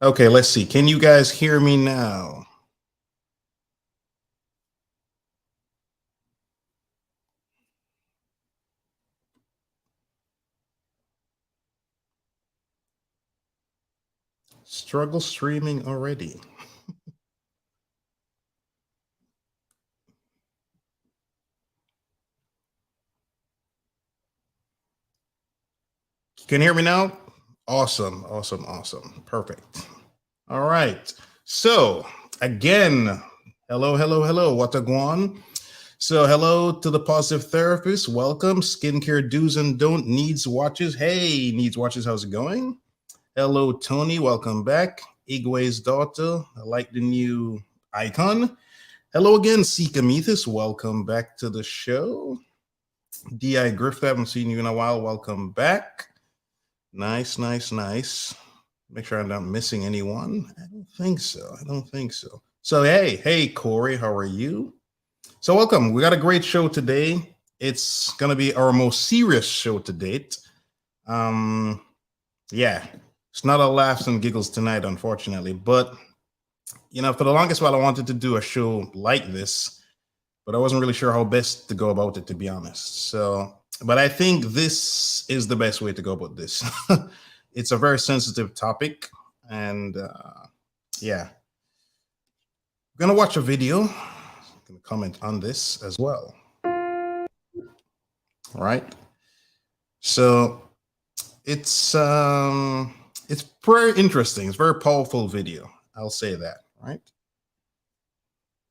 Okay, let's see. Can you guys hear me now? Struggle streaming already. Can you hear me now? Awesome, awesome, awesome. Perfect. All right. So, again, hello, Watagwan. So, hello to the positive therapist. Welcome. Skincare do's and don't needs watches. Hey, needs watches, how's it going? Hello, Tony. Welcome back. Igwe's daughter. I like the new icon. Hello again, Sikamethis. Welcome back to the show. D.I. Griffith, I haven't seen you in a while. Welcome back. Nice. Make sure I'm not missing anyone. I don't think so. So, hey, Corey, how are you? So, welcome. We got a great show today. It's going to be our most serious show to date. Yeah, it's not a laughs and giggles tonight, unfortunately. But, for the longest while, I wanted to do a show like this, but I wasn't really sure how best to go about it, to be honest. So, but I think this is the best way to go about this. It's a very sensitive topic. And yeah, we're going to watch a video. I'm going to comment on this as well. All right. So it's very interesting. It's a very powerful video. I'll say that, right?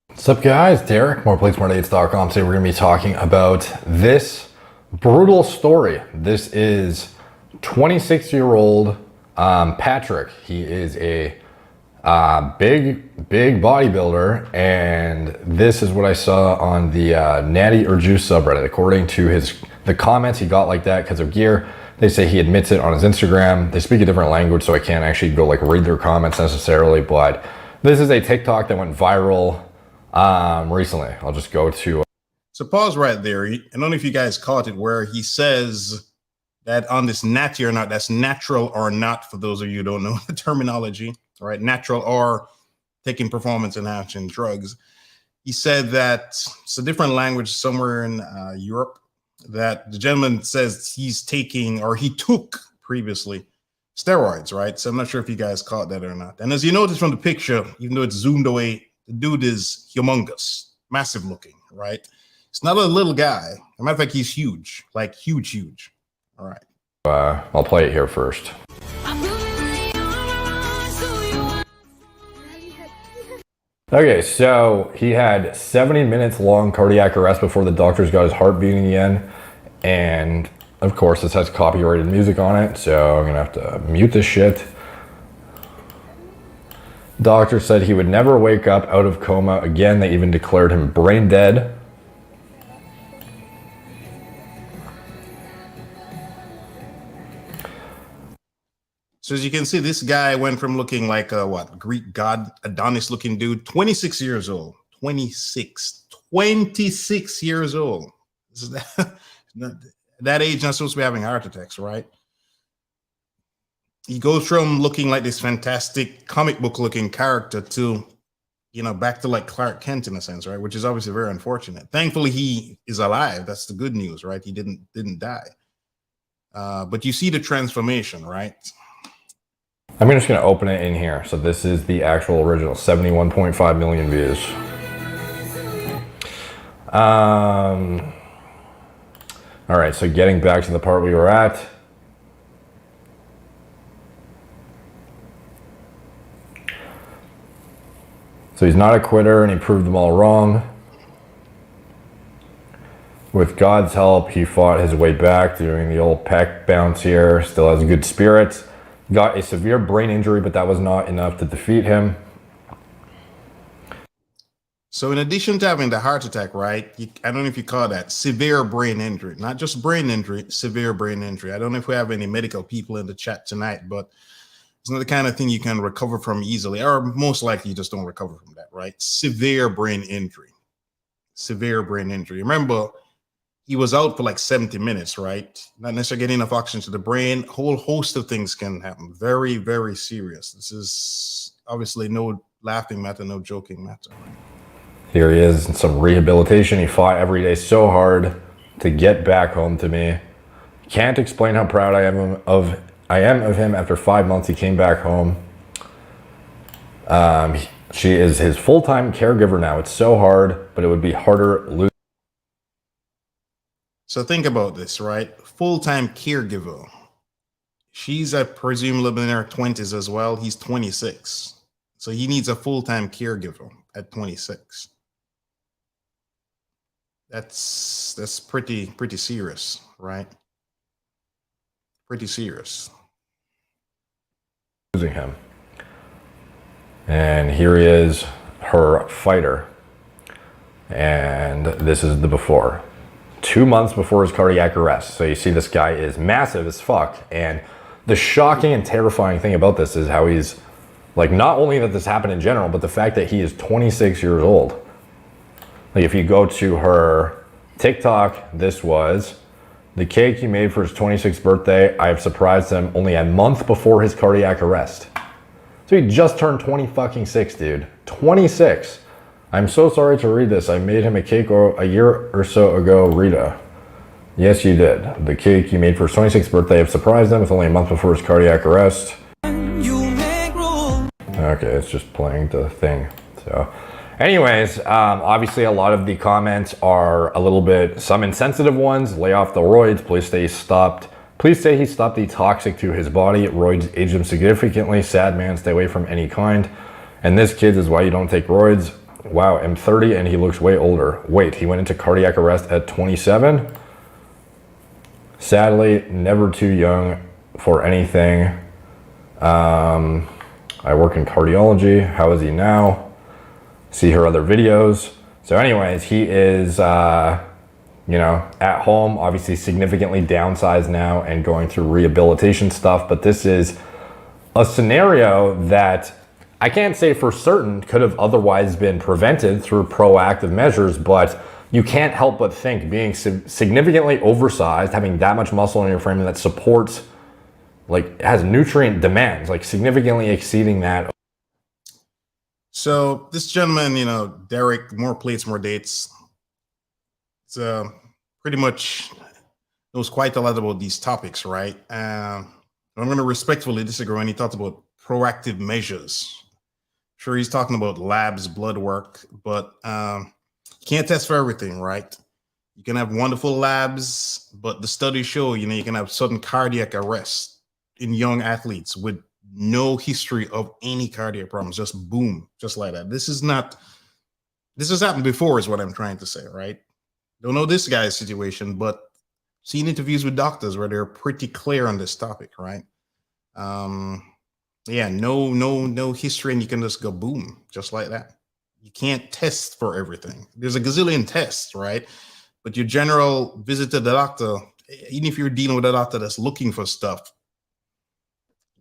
What's up, guys? Derek, moreplates.com. Today we're going to be talking about this brutal story. This is 26-year-old Patrick. He is a big bodybuilder, and this is what I saw on the Natty or Juice subreddit. According to the comments he got like that because of gear, they say he admits it on his Instagram. They speak a different language, so I can't actually go read their comments necessarily, but this is a TikTok that went viral recently. I'll just go to so pause right there. I don't know if you guys caught it, where he says that on this natty or not, that's natural or not, for those of you who don't know the terminology, right? Natural or taking performance enhancing drugs. He said that it's a different language somewhere in Europe, that the gentleman says he's taking, or he took previously, steroids, right? So I'm not sure if you guys caught that or not. And as you notice from the picture, even though it's zoomed away, the dude is humongous, massive looking, right? It's not a little guy. As a matter of fact, he's huge, like huge. All right. I'll play it here first. Okay, so he had 70 minutes long cardiac arrest before the doctors got his heart beating again. And of course, this has copyrighted music on it, so I'm gonna have to mute this shit. Doctor said he would never wake up out of coma again. They even declared him brain dead. So as you can see, this guy went from looking like a Greek god Adonis looking dude, 26 years old, 26 years old. This is that age, not supposed to be having heart attacks, right? He goes from looking like this fantastic comic book looking character to, back to like Clark Kent in a sense, right? Which is obviously very unfortunate. Thankfully, he is alive. That's the good news, right? He didn't die. But you see the transformation, right? I'm just going to open it in here. So this is the actual original, 71.5 million views. All right, so getting back to the part we were at. So he's not a quitter, and he proved them all wrong. With God's help, he fought his way back, doing the old pec bounce here. Still has good spirits. Got a severe brain injury, but that was not enough to defeat him. So in addition to having the heart attack, right, I don't know if you call that severe brain injury, not just brain injury, severe brain injury. I don't know if we have any medical people in the chat tonight, but it's not the kind of thing you can recover from easily, or most likely you just don't recover from that, right? Severe brain injury. Remember, he was out for like 70 minutes, right? Not necessarily getting enough oxygen to the brain. A whole host of things can happen. Very, very serious. This is obviously no laughing matter, no joking matter. Here he is in some rehabilitation. He fought every day so hard to get back home to me. Can't explain how proud I am of him. After 5 months, he came back home. She is his full-time caregiver now. It's so hard, but it would be harder losing. So think about this, right? Full-time caregiver. She's, I presume, living in her 20s as well. He's 26. So he needs a full-time caregiver at 26. That's pretty serious, right? Pretty serious. Losing him. And here he is, her fighter. And this is the before. 2 months before his cardiac arrest. So you see this guy is massive as fuck. And the shocking and terrifying thing about this is how he's, like, not only that this happened in general, but the fact that he is 26 years old. Like, if you go to her TikTok, this was the cake he made for his 26th birthday. I have surprised him only a month before his cardiac arrest. So he just turned 26, dude. 26. I'm so sorry to read this. I made him a cake a year or so ago, Rita. Yes, you did. The cake you made for his 26th birthday. I've surprised him with only a month before his cardiac arrest. Okay, it's just playing the thing. So, anyways, obviously a lot of the comments are a little bit, some insensitive ones. Lay off the roids. Please say he stopped the toxic to his body. Roids age him significantly. Sad man, stay away from any kind. And this, kids, is why you don't take roids. Wow, I'm 30 and he looks way older. Wait, he went into cardiac arrest at 27? Sadly, never too young for anything. I work in cardiology. How is he now? See her other videos. So anyways, he is, at home, obviously significantly downsized now and going through rehabilitation stuff. But this is a scenario that I can't say for certain could have otherwise been prevented through proactive measures, but you can't help but think being significantly oversized, having that much muscle in your frame that supports, like, has nutrient demands, like significantly exceeding that. So this gentleman, Derek, more plates, more dates. It's pretty much knows quite a lot about these topics, right? I'm going to respectfully disagree when he talks about proactive measures. Sure, he's talking about labs, blood work, but you can't test for everything, right? You can have wonderful labs, but the studies show, you can have sudden cardiac arrest in young athletes with no history of any cardiac problems, just boom, just like that. This has happened before is what I'm trying to say, right? Don't know this guy's situation, but seen interviews with doctors where they're pretty clear on this topic, right? Yeah, no history, and you can just go boom, just like that. You can't test for everything. There's a gazillion tests, right? But your general visit to the doctor, even if you're dealing with a doctor that's looking for stuff,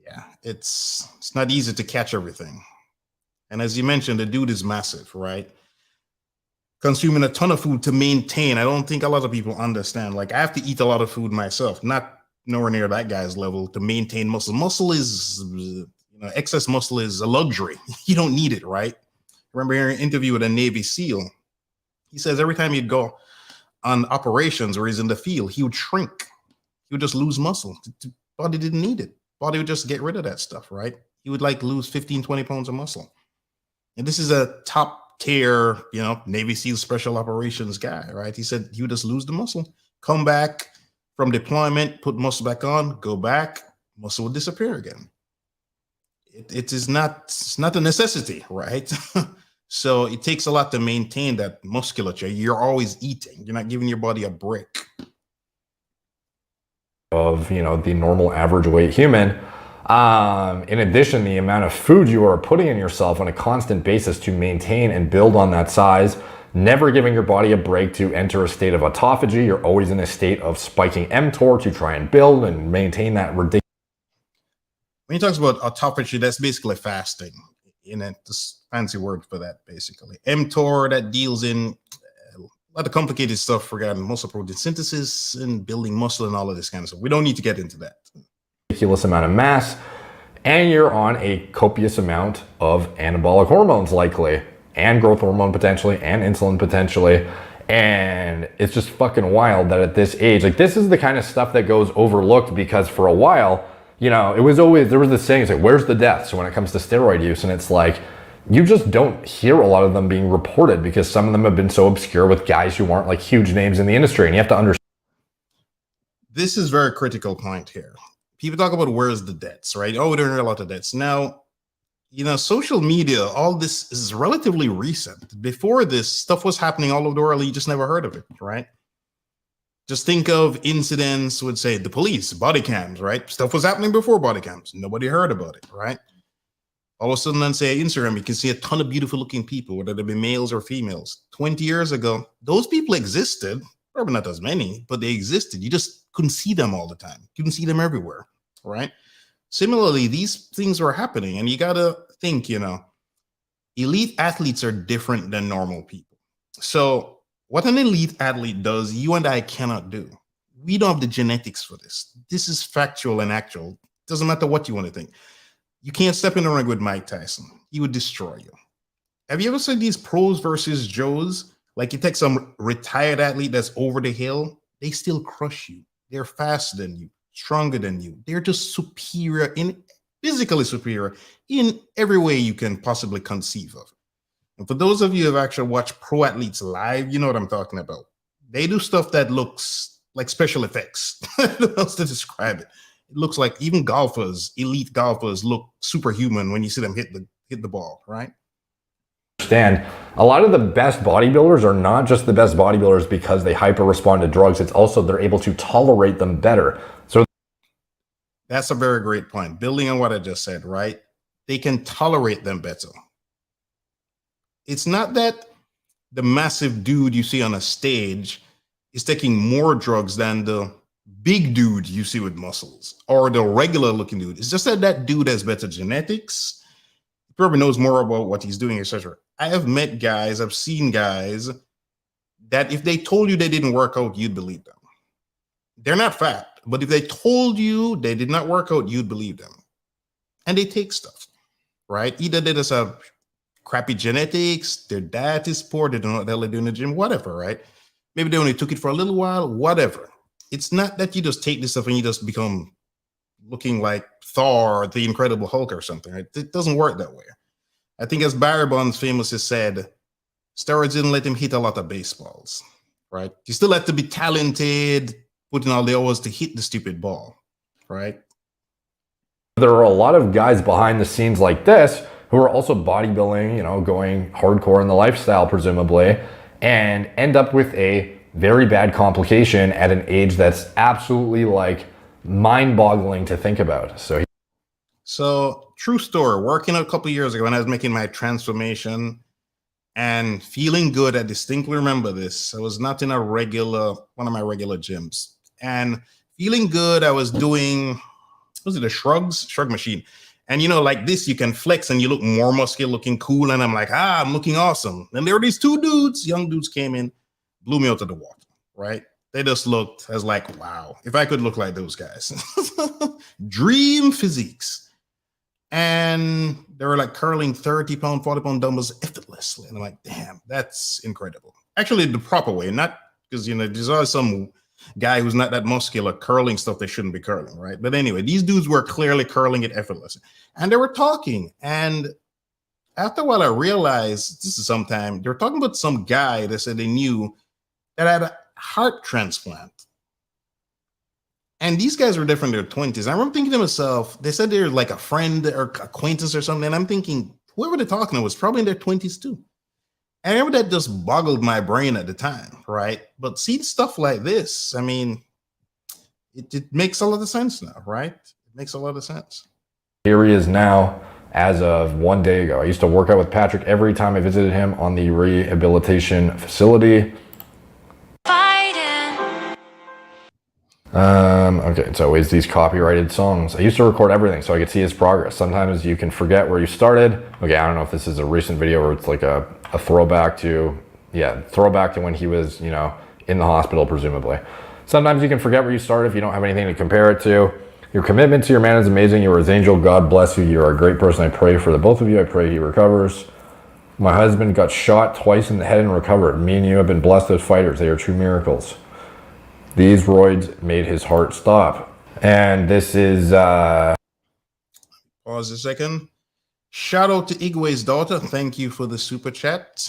yeah, it's not easy to catch everything. And as you mentioned, the dude is massive, right? Consuming a ton of food to maintain. I don't think a lot of people understand. Like, I have to eat a lot of food myself, not nowhere near that guy's level, to maintain muscle. Muscle is, excess muscle is a luxury. You don't need it, right? I remember hearing an interview with a Navy SEAL. He says every time he'd go on operations where he's in the field, he would shrink. He would just lose muscle. The body didn't need it. Body would just get rid of that stuff, right? He would lose 15, 20 pounds of muscle. And this is a top tier, Navy SEAL special operations guy, right? He said he would just lose the muscle, come back from deployment, put muscle back on, go back, muscle would disappear again. It's not a necessity, right? So it takes a lot to maintain that musculature. You're always eating. You're not giving your body a break. Of, the normal average weight human. In addition, the amount of food you are putting in yourself on a constant basis to maintain and build on that size, never giving your body a break to enter a state of autophagy. You're always in a state of spiking mTOR to try and build and maintain that ridiculous. When he talks about autophagy, that's basically fasting. This fancy word for that, basically. mTOR, that deals in a lot of complicated stuff regarding muscle protein synthesis and building muscle and all of this kind of stuff. We don't need to get into that. Ridiculous amount of mass, and you're on a copious amount of anabolic hormones likely, and growth hormone potentially, and insulin potentially. And it's just fucking wild that at this age, like, this is the kind of stuff that goes overlooked, because for a while, you know, it was always, there was this saying, it's like, where's the deaths when it comes to steroid use? And it's like, you just don't hear a lot of them being reported, because some of them have been so obscure with guys who aren't like huge names in the industry. And you have to understand. This is a very critical point here. People talk about where's the debts, right? Oh, there are a lot of debts. Now, you know, social media, all this is relatively recent. Before this, stuff was happening all over the world. You just never heard of it, right? Just think of incidents with, say, the police, body cams, right? Stuff was happening before body cams. Nobody heard about it, right? All of a sudden, on, say, Instagram, you can see a ton of beautiful looking people, whether they be males or females. 20 years ago, those people existed. Probably not as many, but they existed. You just couldn't see them all the time. You couldn't see them everywhere, right? Similarly, these things were happening, and you got to think, you know, elite athletes are different than normal people. So what an elite athlete does, you and I cannot do. We don't have the genetics for this. This is factual and actual. Doesn't matter what you want to think. You can't step in the ring with Mike Tyson. He would destroy you. Have you ever seen these pros versus Joes? Like, you take some retired athlete that's over the hill, they still crush you. They're faster than you, stronger than you. They're just superior, physically superior in every way you can possibly conceive of. And for those of you who have actually watched pro athletes live, you know what I'm talking about. They do stuff that looks like special effects. I don't know how else to describe it. It looks like even golfers, elite golfers, look superhuman when you see them hit the ball, right? Understand, a lot of the best bodybuilders are not just the best bodybuilders because they hyper respond to drugs. It's also they're able to tolerate them better. So that's a very great point. Building on what I just said, right? They can tolerate them better. It's not that the massive dude you see on a stage is taking more drugs than the big dude you see with muscles or the regular looking dude. It's just that that dude has better genetics. He probably knows more about what he's doing, etc. I have met guys, I've seen guys that if they told you they didn't work out, you'd believe them. They're not fat, but if they told you they did not work out, you'd believe them. And they take stuff, right? Either they just have crappy genetics, their diet is poor, they don't know what the hell they do in the gym, whatever, right? Maybe they only took it for a little while, whatever. It's not that you just take this stuff and you just become looking like Thor, the Incredible Hulk or something, right? It doesn't work that way. I think as Barry Bonds famously said, steroids didn't let him hit a lot of baseballs, right? You still have to be talented, putting all the hours to hit the stupid ball, right? there are a lot of guys behind the scenes like this who are also bodybuilding, you know, going hardcore in the lifestyle, presumably, and end up with a very bad complication at an age that's absolutely like mind-boggling to think about. So true story, working a couple of years ago when I was making my transformation and feeling good, I distinctly remember this. I was not in one of my regular gyms, and feeling good. I was doing, was it a shrug machine? And you know, like this, you can flex and you look more muscular, looking cool. And I'm like, I'm looking awesome. And there were these two dudes, young dudes came in, blew me out of the water, right? They just looked, I was like, wow, if I could look like those guys. Dream physiques. And they were like curling 30-pound, 40-pound dumbbells effortlessly. And I'm like, damn, that's incredible. Actually, the proper way, not because, you know, there's always some guy who's not that muscular curling stuff they shouldn't be curling, right? But anyway, these dudes were clearly curling it effortlessly. And they were talking. And after a while, I realized, this is sometime, they were talking about some guy that said they knew that had a heart transplant. And these guys were different in their 20s. I remember thinking to myself, they said they're like a friend or acquaintance or something. And I'm thinking, whoever they're talking to was probably in their 20s too. And I remember that just boggled my brain at the time, right? But see stuff like this, I mean, it makes a lot of sense now, right? It makes a lot of sense. Here he is now, as of 1 day ago. I used to work out with Patrick every time I visited him on the rehabilitation facility. Okay, it's always these copyrighted songs. I used to record everything so I could see his progress. Sometimes you can forget where you started. Okay, I don't know if this is a recent video or it's like a throwback to throwback to when he was, in the hospital, presumably. Sometimes you can forget where you started if you don't have anything to compare it to. Your commitment to your man is amazing. You are his angel. God bless you. You are a great person. I pray for the both of you. I pray he recovers. My husband got shot twice in the head and recovered. Me and you have been blessed as fighters. They are true miracles. These roids made his heart stop. And this is... Pause a second. Shout out to Igwe's daughter. Thank you for the super chat.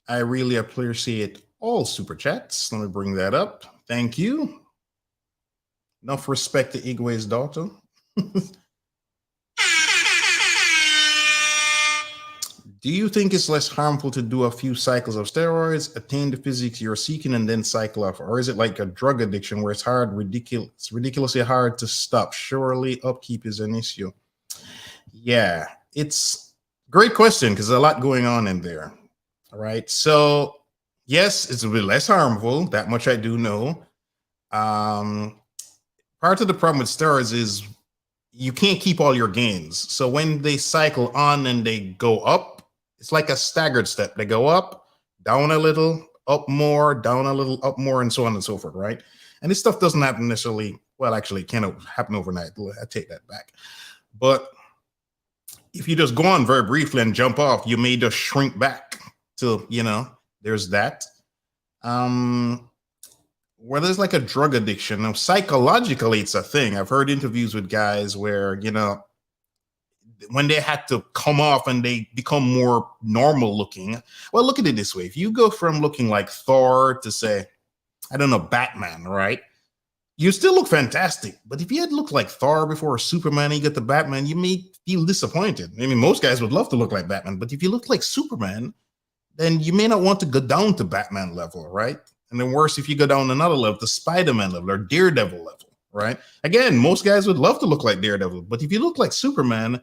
I really appreciate all super chats. Let me bring that up. Thank you. Enough respect to Igwe's daughter. Do you think it's less harmful to do a few cycles of steroids, attain the physique you're seeking, and then cycle off? Or is it like a drug addiction where it's ridiculously hard to stop? Surely upkeep is an issue. Yeah, it's a great question because there's a lot going on in there. All right. So, yes, it's a bit less harmful. That much I do know. Part of the problem with steroids is you can't keep all your gains. So when they cycle on and they go up, it's like a staggered step. They go up, down a little, up more, down a little, up more, and so on and so forth, right? And this stuff doesn't happen necessarily, well, actually, it can't happen overnight. I take that back. But if you just go on very briefly and jump off, you may just shrink back to, there's that. Where there's like a drug addiction. Now, psychologically, it's a thing. I've heard interviews with guys where, when they had to come off and they become more normal looking. Well, look at it this way. If you go from looking like Thor to, say, I don't know, Batman, right? You still look fantastic. But if you had looked like Thor before Superman, you get the Batman, you may feel disappointed. I mean, most guys would love to look like Batman. But if you look like Superman, then you may not want to go down to Batman level, right? And then worse, if you go down another level, to Spider-Man level or Daredevil level, right? Again, most guys would love to look like Daredevil. But if you look like Superman,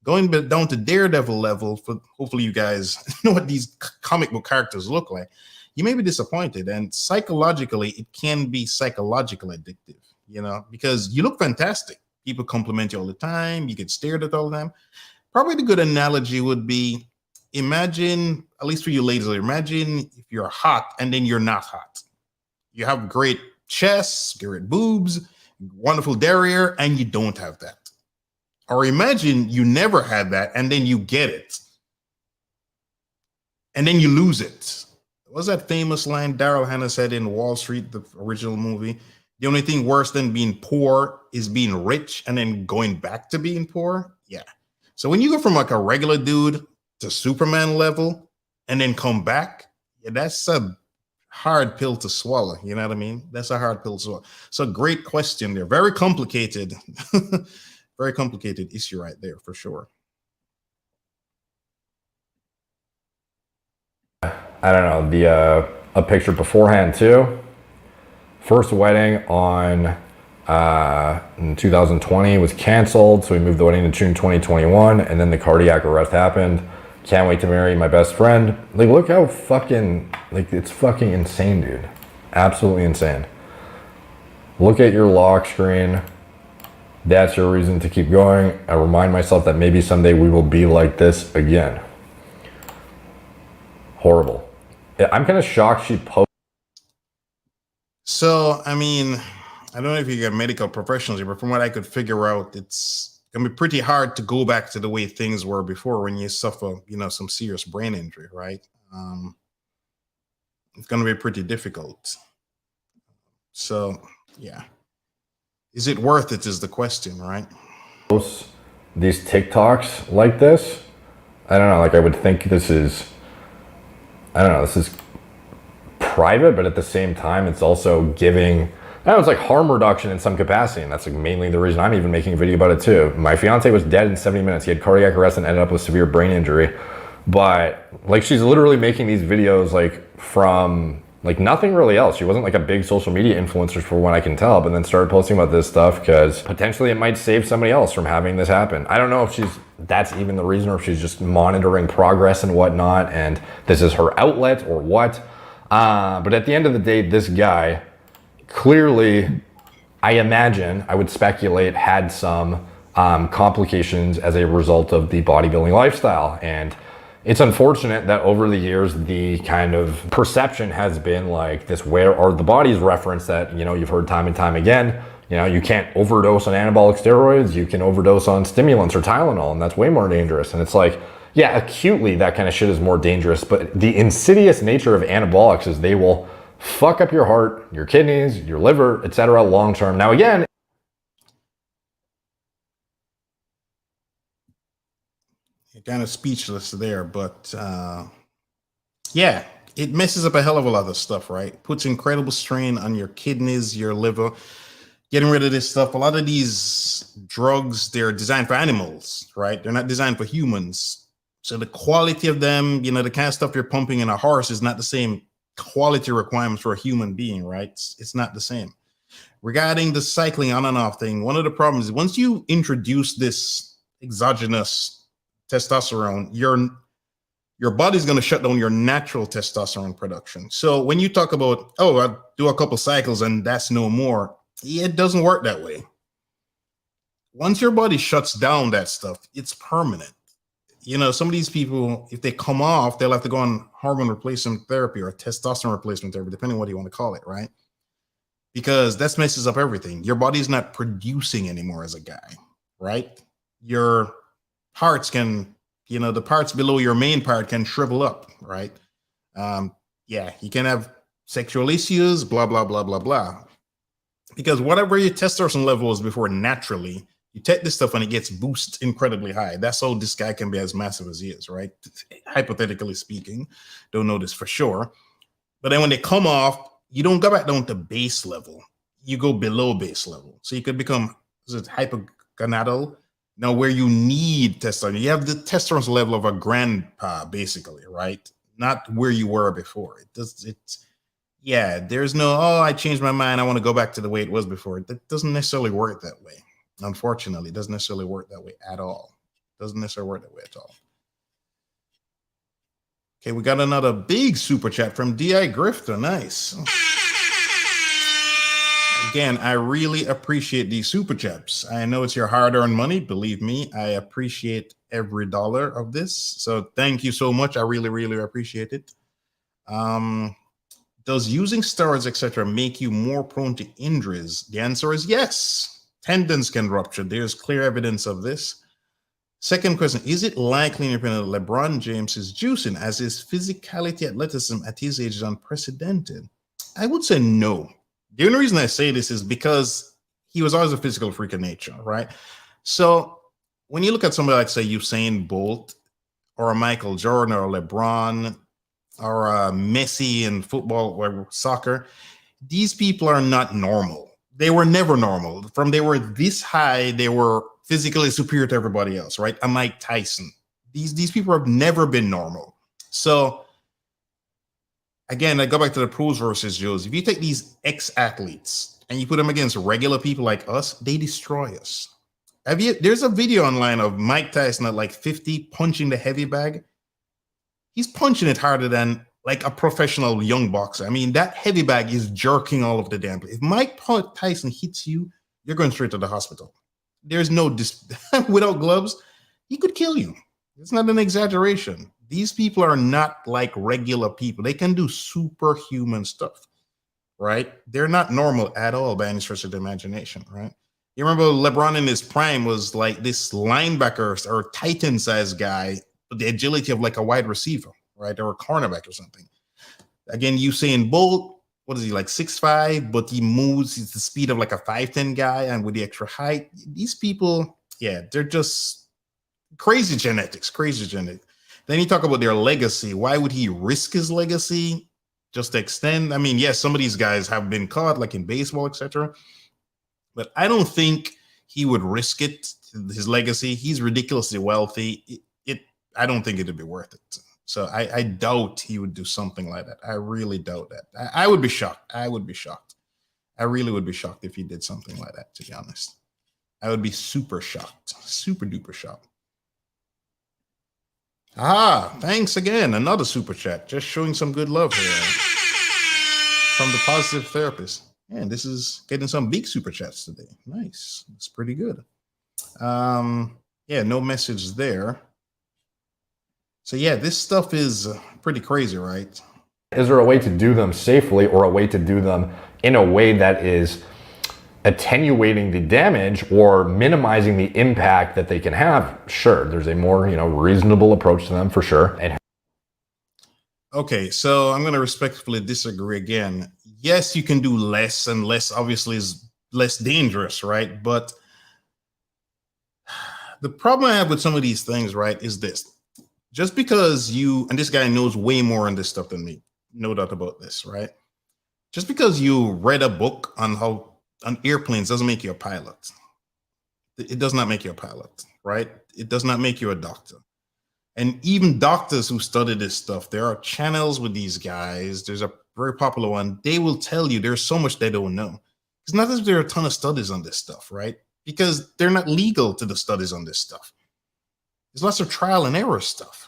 going down to Daredevil level, for hopefully you guys know what these comic book characters look like, you may be disappointed. And psychologically, it can be psychologically addictive, because you look fantastic. People compliment you all the time. You get stared at all the time. Probably the good analogy would be, imagine, at least for you ladies, imagine if you're hot and then you're not hot. You have great chests, great boobs, wonderful derriere, and you don't have that. Or imagine you never had that and then you get it. And then you lose it. What's that famous line Daryl Hannah said in Wall Street, the original movie? The only thing worse than being poor is being rich and then going back to being poor. Yeah. So when you go from like a regular dude to Superman level and then come back, yeah, that's a hard pill to swallow. You know what I mean? That's a hard pill to swallow. So great question there. Very complicated. Very complicated issue right there for sure. I don't know, a picture beforehand too. First wedding in 2020 was canceled, so we moved the wedding to June 2021, and then the cardiac arrest happened. Can't wait to marry my best friend. Like, look how fucking, it's fucking insane, dude. Absolutely insane. Look at your lock screen. That's your reason to keep going. I remind myself that maybe someday we will be like this again. Horrible. I'm kind of shocked she posted. So, I mean, I don't know if you get medical professionals here, but from what I could figure out, it's going to be pretty hard to go back to the way things were before when you suffer, some serious brain injury, right? It's going to be pretty difficult. So, yeah. Is it worth it is the question, right? These TikToks like this, I don't know, I would think this is private, but at the same time, it's also giving, it's like harm reduction in some capacity. And that's mainly the reason I'm even making a video about it too. My fiance was dead in 70 minutes. He had cardiac arrest and ended up with severe brain injury. But she's literally making these videos from nothing really else. She wasn't a big social media influencer for what I can tell, but then started posting about this stuff because potentially it might save somebody else from having this happen. I don't know if that's even the reason, or if she's just monitoring progress and whatnot, and this is her outlet or what. But at the end of the day, this guy clearly, I would speculate, had some complications as a result of the bodybuilding lifestyle. And It's unfortunate that over the years, the kind of perception has been like this, where are the body's reference that, you know, you've heard time and time again. You know, you can't overdose on anabolic steroids. You can overdose on stimulants or Tylenol, and that's way more dangerous. And it's like, yeah, acutely, that kind of shit is more dangerous. But the insidious nature of anabolics is they will fuck up your heart, your kidneys, your liver, etc. long term. Now, again, you're kind of speechless there, but yeah, it messes up a hell of a lot of stuff, right? Puts incredible strain on your kidneys, your liver. Getting rid of this stuff. A lot of these drugs, they're designed for animals, right? They're not designed for humans. So the quality of them, you know, the kind of stuff you're pumping in a horse is not the same quality requirements for a human being, right? It's not the same. Regarding the cycling on and off thing, one of the problems is once you introduce this exogenous testosterone, your body's going to shut down your natural testosterone production. So when you talk about, oh, I'll do a couple cycles and that's no more, it doesn't work that way. Once your body shuts down that stuff, it's permanent. You know, some of these people, if they come off, they'll have to go on hormone replacement therapy or testosterone replacement therapy, depending on what you want to call it, right? Because that messes up everything. Your body's not producing anymore as a guy, right? Your parts can, you know, the parts below your main part can shrivel up, right? Yeah, you can have sexual issues, blah, blah, blah, blah, blah. Because whatever your testosterone level was before naturally, you take this stuff and it gets boosted incredibly high. That's how this guy can be as massive as he is, right? Hypothetically speaking, don't know this for sure. But then when they come off, you don't go back down to base level. You go below base level. So you could become, is it hypogonadal? Now where you need testosterone. You have the testosterone level of a grandpa, basically, right? Not where you were before. Yeah, there's no, oh, I changed my mind. I want to go back to the way it was before. That doesn't necessarily work that way. Unfortunately, it doesn't necessarily work that way at all. It doesn't necessarily work that way at all. Okay, we got another big super chat from D.I. Grifter. Nice. Again, I really appreciate these super chats. I know it's your hard-earned money. Believe me, I appreciate every dollar of this. So thank you so much. I really, really appreciate it. Does using steroids, etc., make you more prone to injuries? The answer is yes. Tendons can rupture. There's clear evidence of this. Second question, is it likely in your opinion that LeBron James is juicing as his physicality, athleticism at his age is unprecedented? I would say no. The only reason I say this is because he was always a physical freak of nature, right? So when you look at somebody like, say, Usain Bolt or a Michael Jordan or LeBron, or Messi in football or soccer, these people are not normal. They were never normal. From they were this high, they were physically superior to everybody else, right? A Mike Tyson. These people have never been normal. So again, I go back to the pros versus Joes. If you take these ex-athletes and you put them against regular people like us, they destroy us. There's a video online of Mike Tyson at like 50 punching the heavy bag. He's punching it harder than like a professional young boxer. I mean, that heavy bag is jerking all over the damn place. If Mike Tyson hits you, you're going straight to the hospital. There's no without gloves, he could kill you. It's not an exaggeration. These people are not like regular people. They can do superhuman stuff, right? They're not normal at all by any stretch of the imagination, right? You remember LeBron in his prime was like this linebacker or Titan-sized guy, the agility of like a wide receiver, right? Or a cornerback or something. Again, Usain Bolt, what is he, like 6'5", but he moves, he's the speed of like a 5'10" guy, and with the extra height. These people, yeah, they're just crazy genetics. Then you talk about their legacy. Why would he risk his legacy just to extend? I mean, yes, some of these guys have been caught, like in baseball, etc. But I don't think he would risk it, his legacy. He's ridiculously wealthy. I don't think it'd be worth it. So I doubt he would do something like that. I really doubt that. I would be shocked. I really would be shocked if he did something like that, to be honest. I would be super shocked. Super duper shocked. Thanks again. Another super chat. Just showing some good love here from the Positive Therapist. And this is getting some big super chats today. Nice. That's pretty good. Yeah, no message there. So yeah, this stuff is pretty crazy, right? Is there a way to do them safely or a way to do them in a way that is attenuating the damage or minimizing the impact that they can have? Sure, there's a more, reasonable approach to them for sure. And okay, so I'm going to respectfully disagree again. Yes, you can do less, and less obviously is less dangerous, right? But the problem I have with some of these things, right, is this. Just because and this guy knows way more on this stuff than me, no doubt about this, right? Just because you read a book on airplanes doesn't make you a pilot. It does not make you a pilot, right? It does not make you a doctor. And even doctors who study this stuff, there are channels with these guys. There's a very popular one. They will tell you there's so much they don't know. It's not as if there are a ton of studies on this stuff, right? Because they're not legal to the studies on this stuff. There's lots of trial and error stuff.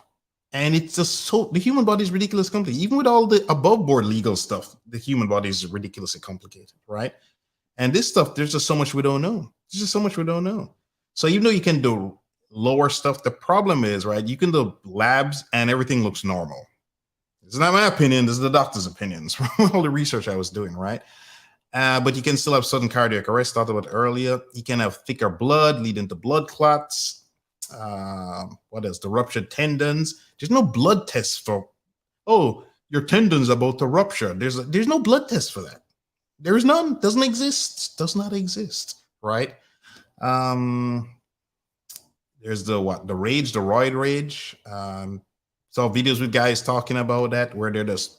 And it's just the human body is ridiculously complicated. Even with all the above board legal stuff, the human body is ridiculously complicated, right? And this stuff, there's just so much we don't know. There's just so much we don't know. So even though you can do lower stuff, the problem is, right, you can do labs and everything looks normal. It's not my opinion. This is the doctor's opinions from all the research I was doing, right? But you can still have sudden cardiac arrest, talked about earlier. You can have thicker blood, leading to blood clots. What else? The ruptured tendons. There's no blood test for, oh, your tendon's about to rupture. There's no blood test for that. There is none. Doesn't exist. Does not exist. Right? There's the roid rage. Saw videos with guys talking about that where they're just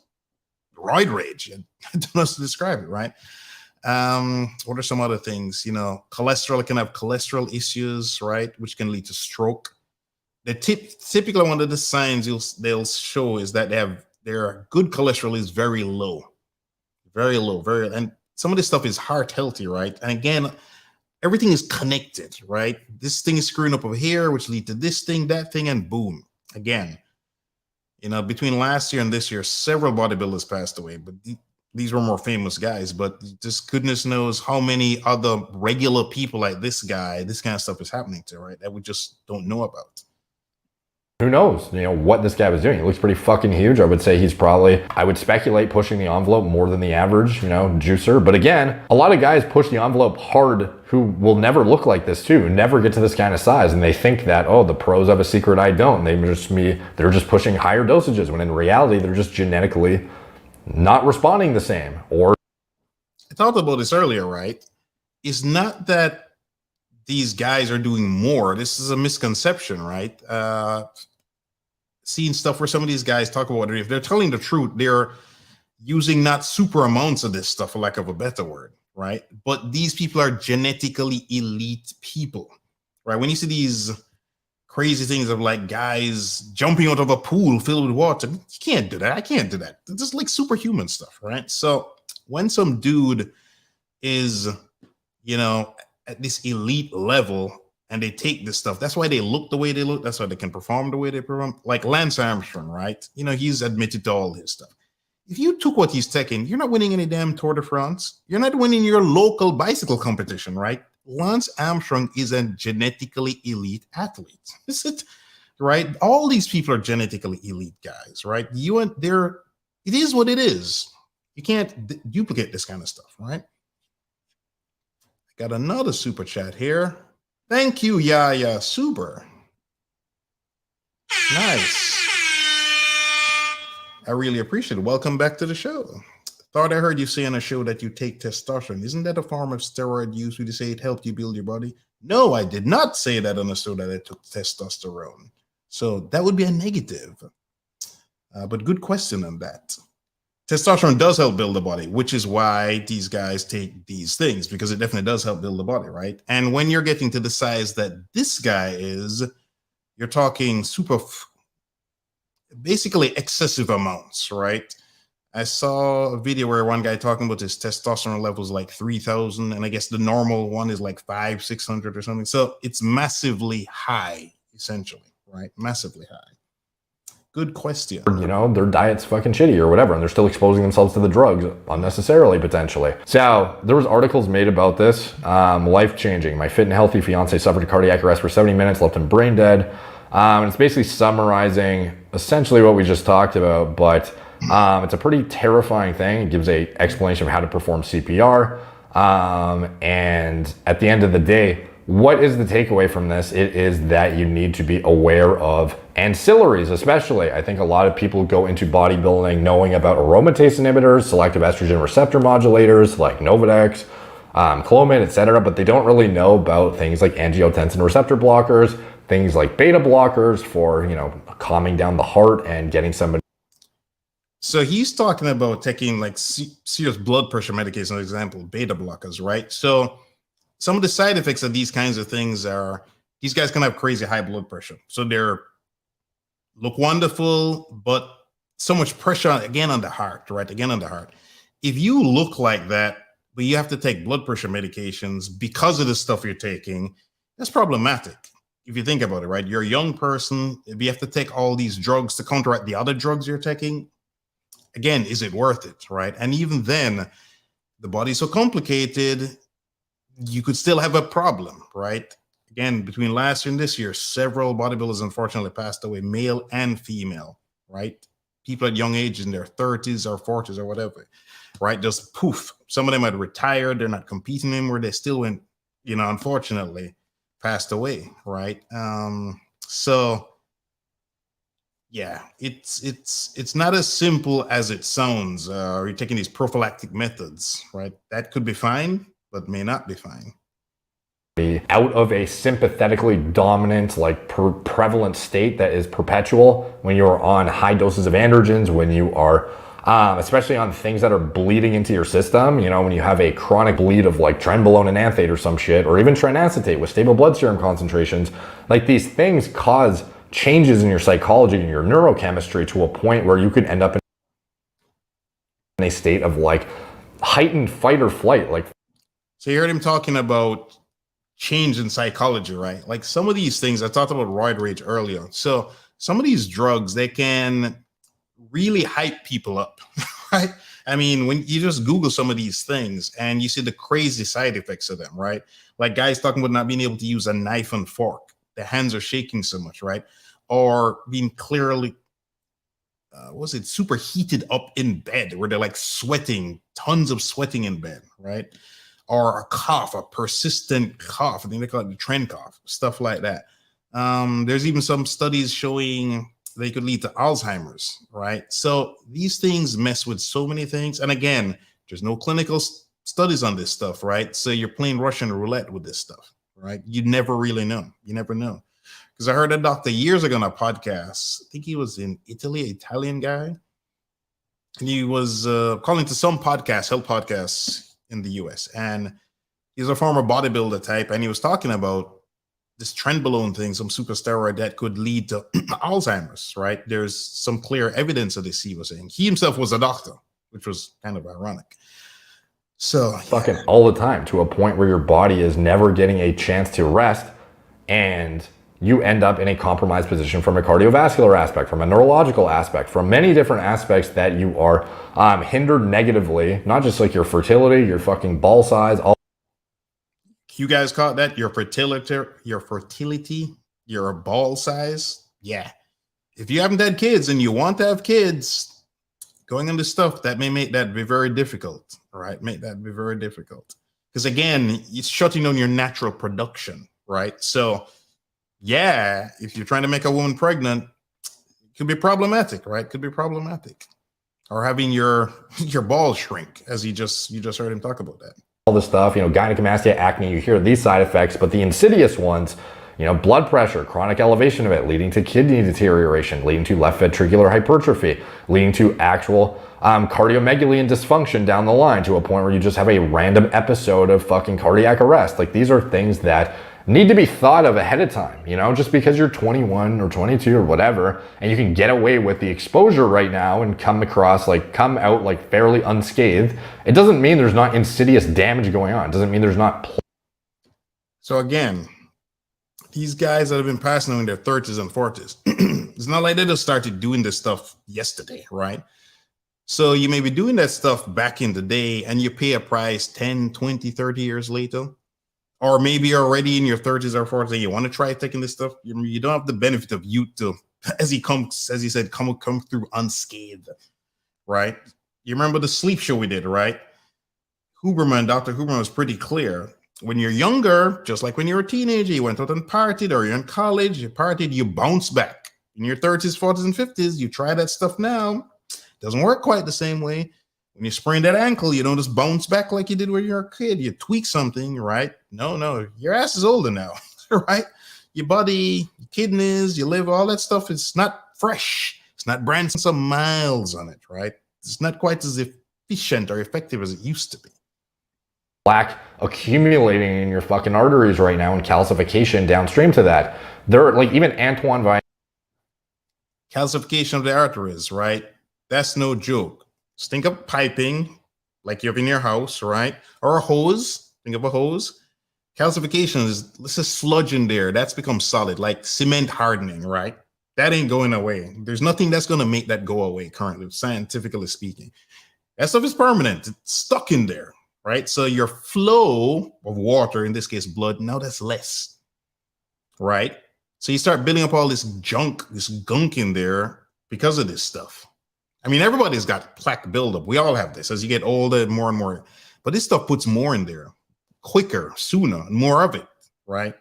roid rage. I don't know how to describe it, right? What are some other things? Cholesterol can have cholesterol issues, right? Which can lead to stroke. The typical one of the signs they'll show is that their good cholesterol is very low, and some of this stuff is heart healthy, right? And again, everything is connected, right? This thing is screwing up over here, which lead to this thing, that thing, and boom, again. Between last year and this year, several bodybuilders passed away, but these were more famous guys, but just goodness knows how many other regular people like this guy, this kind of stuff is happening to, right? That we just don't know about. Who knows, what this guy was doing. He looks pretty fucking huge. I would say he's probably, I would speculate, pushing the envelope more than the average, juicer. But again, a lot of guys push the envelope hard who will never look like this too, never get to this kind of size. And they think that, oh, the pros have a secret I don't. They're just pushing higher dosages, when in reality, they're just genetically not responding the same. Or I talked about this earlier, right? It's not that these guys are doing more. This is a misconception, right? Seeing stuff where some of these guys talk about it, if they're telling the truth, they're using not super amounts of this stuff, for lack of a better word, right? But these people are genetically elite people, right? When you see these crazy things of like guys jumping out of a pool filled with water, you can't do that. I can't do that. It's just like superhuman stuff, right? So when some dude is, at this elite level, and they take this stuff, that's why they look the way they look. That's why they can perform the way they perform. Like Lance Armstrong, right? He's admitted to all his stuff. If you took what he's taking, you're not winning any damn Tour de France. You're not winning your local bicycle competition, right? Lance Armstrong is a genetically elite athlete. Is it right? All these people are genetically elite guys, right? It is what it is. You can't duplicate this kind of stuff, right? I got another super chat here. Thank you, Yaya Super. Nice. I really appreciate it. Welcome back to the show. Thought I heard you say on a show that you take testosterone. Isn't that a form of steroid use? Would you say it helped you build your body? No, I did not say that on a show that I took testosterone. So that would be a negative. But good question on that. Testosterone does help build the body, which is why these guys take these things, because it definitely does help build the body, right? And when you're getting to the size that this guy is, you're talking basically excessive amounts, right? I saw a video where one guy talking about his testosterone levels like 3,000, and I guess the normal one is like 500-600 or something. So it's massively high, essentially, right? Massively high. Good question. Their diet's fucking shitty or whatever, and they're still exposing themselves to the drugs unnecessarily, potentially. So there was articles made about this. Life-changing. My fit and healthy fiance suffered a cardiac arrest for 70 minutes, left him brain dead. It's basically summarizing essentially what we just talked about, but it's a pretty terrifying thing. It gives a explanation of how to perform CPR. And at the end of the day, what is the takeaway from this? It is that you need to be aware of ancillaries, especially. I think a lot of people go into bodybuilding knowing about aromatase inhibitors, selective estrogen receptor modulators like Novodex, Clomid, etc., but they don't really know about things like angiotensin receptor blockers, things like beta blockers for, calming down the heart and getting somebody. So he's talking about taking like serious blood pressure medication, for example, beta blockers, right? So some of the side effects of these kinds of things are these guys can have crazy high blood pressure. So they're look wonderful, but so much pressure again on the heart, right? Again on the heart. If you look like that, but you have to take blood pressure medications because of the stuff you're taking, that's problematic. If you think about it, right? You're a young person. If you have to take all these drugs to counteract the other drugs you're taking, again, is it worth it, right? And even then, the body's so complicated, you could still have a problem, right? Again, between last year and this year, several bodybuilders unfortunately passed away, male and female, right? People at young ages in their 30s or 40s or whatever, right? Just poof. Some of them had retired. They're not competing anymore. They still went, unfortunately passed away, right? So yeah, it's not as simple as it sounds. You're taking these prophylactic methods, right? That could be fine, but may not be fine. Out of a sympathetically dominant, prevalent state that is perpetual when you're on high doses of androgens, when you are, especially on things that are bleeding into your system, when you have a chronic bleed of like trenbolone and anthate or some shit, or even trinacetate with stable blood serum concentrations, like these things cause changes in your psychology and your neurochemistry to a point where you could end up in a state of like heightened fight or flight. So you heard him talking about change in psychology, right? Like some of these things, I talked about roid rage earlier. So some of these drugs, they can really hype people up, right? I mean, when you just Google some of these things and you see the crazy side effects of them, right? Like guys talking about not being able to use a knife and fork. Their hands are shaking so much, right? Or being clearly, super heated up in bed where they're like sweating, tons of sweating in bed, right? Or a cough, a persistent cough. I think they call it the trend cough, stuff like that. There's even some studies showing they could lead to Alzheimer's, right? So these things mess with so many things. And again, there's no clinical studies on this stuff, right? So you're playing Russian roulette with this stuff, right? You never really know. You never know. Because I heard a doctor years ago on a podcast, I think he was in Italy, an Italian guy. And he was calling to some podcast, health podcasts in the US. And he's a former bodybuilder type. And he was talking about this trenbolone thing, some super steroid that could lead to Alzheimer's, right? There's some clear evidence of this, he was saying. He himself was a doctor, which was kind of ironic. So fucking all the time, to a point where your body is never getting a chance to rest, and you end up in a compromised position from a cardiovascular aspect, from a neurological aspect, from many different aspects that you are hindered negatively, not just like your fertility, your fucking ball size. You guys caught that? Your fertility, your ball size. Yeah. If you haven't had kids and you want to have kids, going into stuff that may make that be very difficult, right? Make that be very difficult. Because again, it's shutting down your natural production, right? So yeah, if you're trying to make a woman pregnant, it could be problematic, right? Could be problematic. Or having your balls shrink, as you just heard him talk about that. All this stuff, gynecomastia, acne, you hear these side effects, but the insidious ones, blood pressure, chronic elevation of it, leading to kidney deterioration, leading to left ventricular hypertrophy, leading to actual cardiomegaly and dysfunction down the line, to a point where you just have a random episode of fucking cardiac arrest. Like, these are things that need to be thought of ahead of time. Just because you're 21 or 22 or whatever, and you can get away with the exposure right now and come out fairly unscathed, it doesn't mean there's not insidious damage going on. It doesn't mean there's not. So again, these guys that have been passing on in their 30s and 40s, it's not like they just started doing this stuff yesterday, right? So you may be doing that stuff back in the day and you pay a price 10, 20, 30 years later. or maybe you're already in your 30s or 40s and you want to try taking this stuff, you don't have the benefit of youth to, as he said, come through unscathed, right? You remember the sleep show we did, right? Dr. Huberman was pretty clear. When you're younger, just like when you're a teenager, you went out and partied, or you're in college, you partied, you bounce back. In your 30s, 40s, and 50s, you try that stuff now. Doesn't work quite the same way. When you sprain that ankle, you don't just bounce back like you did when you were a kid. You tweak something, right? No, your ass is older now, right? Your body, your kidneys, your liver, all that stuff is not fresh. It's not brand some miles on it, right? It's not quite as efficient or effective as it used to be. Plaque accumulating in your fucking arteries right now and calcification downstream to that. They're like, even Antoine Vine. Calcification of the arteries, right? That's no joke. Just think of piping like you have in your house, right? Or a hose. Think of a hose. Calcification is, let's just sludge in there. That's become solid, like cement hardening, right? That ain't going away. There's nothing that's going to make that go away currently, scientifically speaking. That stuff is permanent. It's stuck in there, right? So your flow of water, in this case, blood, now that's less, right? So you start building up all this junk, this gunk in there because of this stuff. I mean, everybody's got plaque buildup. We all have this as you get older, more and more. But this stuff puts more in there quicker, sooner, more of it, right?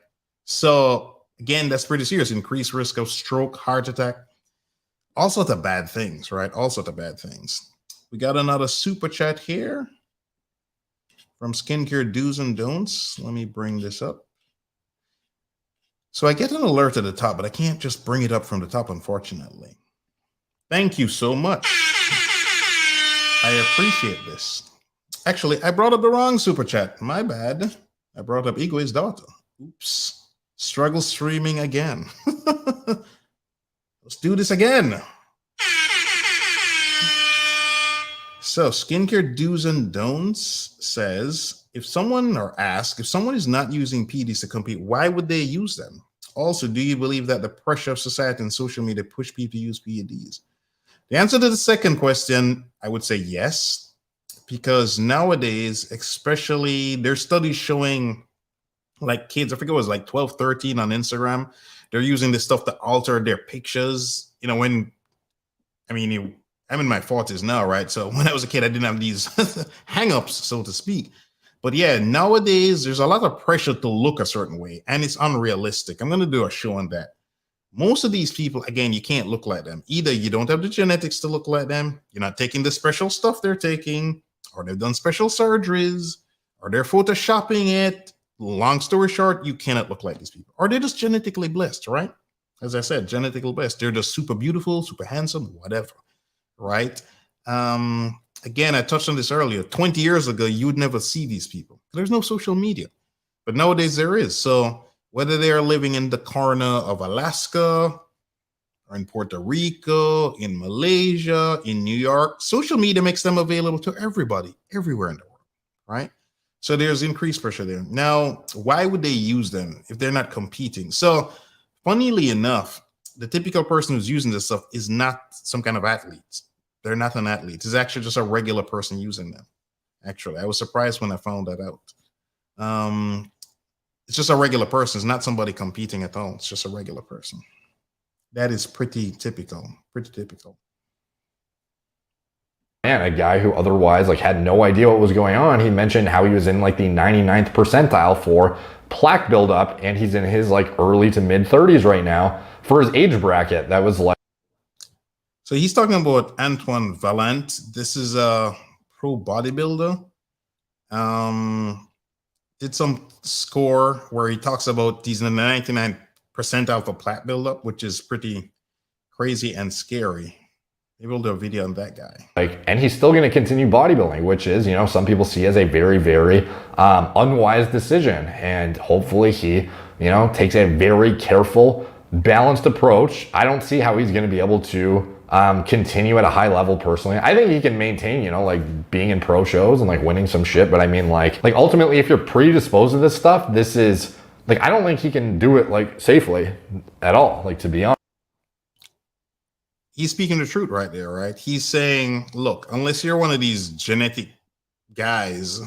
So again, that's pretty serious. Increased risk of stroke, heart attack, all sorts of bad things, right? All sorts of bad things. We got another super chat here from Skincare Do's and Don'ts. Let me bring this up. So I get an alert at the top, but I can't just bring it up from the top, unfortunately. Thank you so much. I appreciate this. Actually, I brought up the wrong super chat. My bad. I brought up Igwe's daughter. Oops. Struggle streaming again. Let's do this again. So, Skincare Do's and Don'ts says, if someone is not using PEDs to compete, why would they use them? Also, do you believe that the pressure of society and social media push people to use PEDs? The answer to the second question, I would say yes, because nowadays, especially, there's studies showing like kids, I forget it was like 12, 13 on Instagram, they're using this stuff to alter their pictures. You know, I'm in my 40s now, right? So when I was a kid, I didn't have these hang-ups, so to speak. But yeah, nowadays, there's a lot of pressure to look a certain way, and it's unrealistic. I'm going to do a show on that. Most of these people, again, you can't look like them. Either you don't have the genetics to look like them, you're not taking the special stuff they're taking, or they've done special surgeries, or they're photoshopping it. Long story short, you cannot look like these people. Or they're just genetically blessed, right? As I said, genetically blessed. They're just super beautiful, super handsome, whatever, right? Again, I touched on this earlier. 20 years ago, you would never see these people. There's no social media. But nowadays there is. So whether they are living in the corner of Alaska or in Puerto Rico, in Malaysia, in New York, social media makes them available to everybody, everywhere in the world, right? So there's increased pressure there. Now, why would they use them if they're not competing? So funnily enough, the typical person who's using this stuff is not some kind of athlete. They're not an athlete. It's actually just a regular person using them. Actually, I was surprised when I found that out. It's just a regular person. It's not somebody competing at all. It's just a regular person. That is pretty typical. Pretty typical. Man, a guy who otherwise like had no idea what was going on. He mentioned how he was in like the 99th percentile for plaque buildup, and he's in his like early to mid 30s right now for his age bracket. That was like. So he's talking about Antoine Valant. This is a pro bodybuilder. Did some score where he talks about he's in the 99th percentile for plaque buildup, which is pretty crazy and scary. Maybe we'll do a video on that guy. And he's still going to continue bodybuilding, which is, some people see as a very, very unwise decision. And hopefully he, takes a very careful, balanced approach. I don't see how he's going to be able to continue at a high level personally. I think he can maintain, like being in pro shows and like winning some shit. But I mean, like ultimately, if you're predisposed to this stuff, this is like, I don't think he can do it like safely at all. Like, to be honest. He's speaking the truth right there, right? He's saying, look, unless you're one of these genetic guys,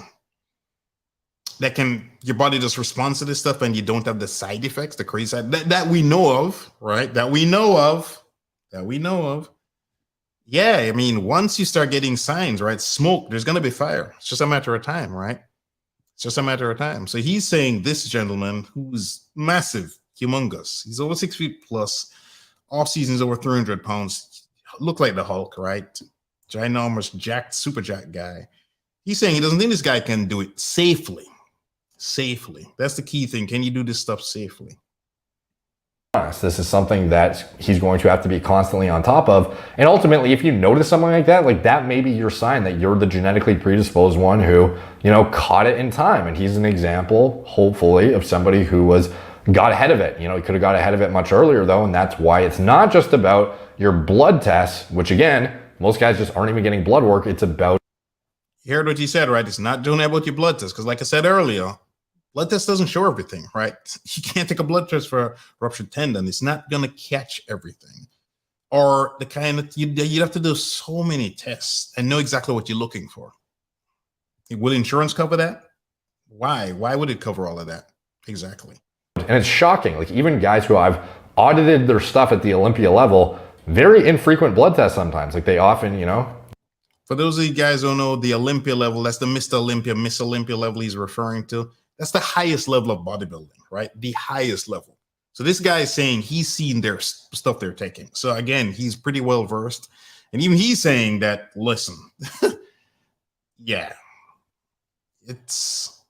that can your body just responds to this stuff and you don't have the side effects, the crazy side that we know of, right? That we know of. Yeah, I mean, once you start getting signs, right? Smoke, there's gonna be fire. It's just a matter of time, right? It's just a matter of time. So he's saying this gentleman who's massive, humongous, he's over 6 feet plus, off season's over 300 pounds, look like the Hulk, right? Ginormous, jacked, super jacked guy. He's saying he doesn't think this guy can do it safely. Safely. That's the key thing. Can you do this stuff safely? This is something that he's going to have to be constantly on top of. And ultimately, if you notice something like that may be your sign that you're the genetically predisposed one who, caught it in time. And he's an example, hopefully, of somebody who got ahead of it. He could have got ahead of it much earlier, though. And that's why it's not just about your blood tests, which again, most guys just aren't even getting blood work. It's about. You heard what he said, right? It's not doing about your blood test. Because like I said earlier, blood test doesn't show everything, right? You can't take a blood test for a ruptured tendon. It's not going to catch everything. Or the kind of, you'd have to do so many tests and know exactly what you're looking for. Will insurance cover that? Why? Why would it cover all of that? Exactly. And it's shocking. Like even guys who I've audited their stuff at the Olympia level, very infrequent blood tests sometimes. Like they often, For those of you guys who don't know, the Olympia level, that's the Mr. Olympia, Miss Olympia level he's referring to. That's the highest level of bodybuilding, right? The highest level. So this guy is saying he's seen their stuff they're taking. So again, he's pretty well versed. And even he's saying that, listen, yeah, it's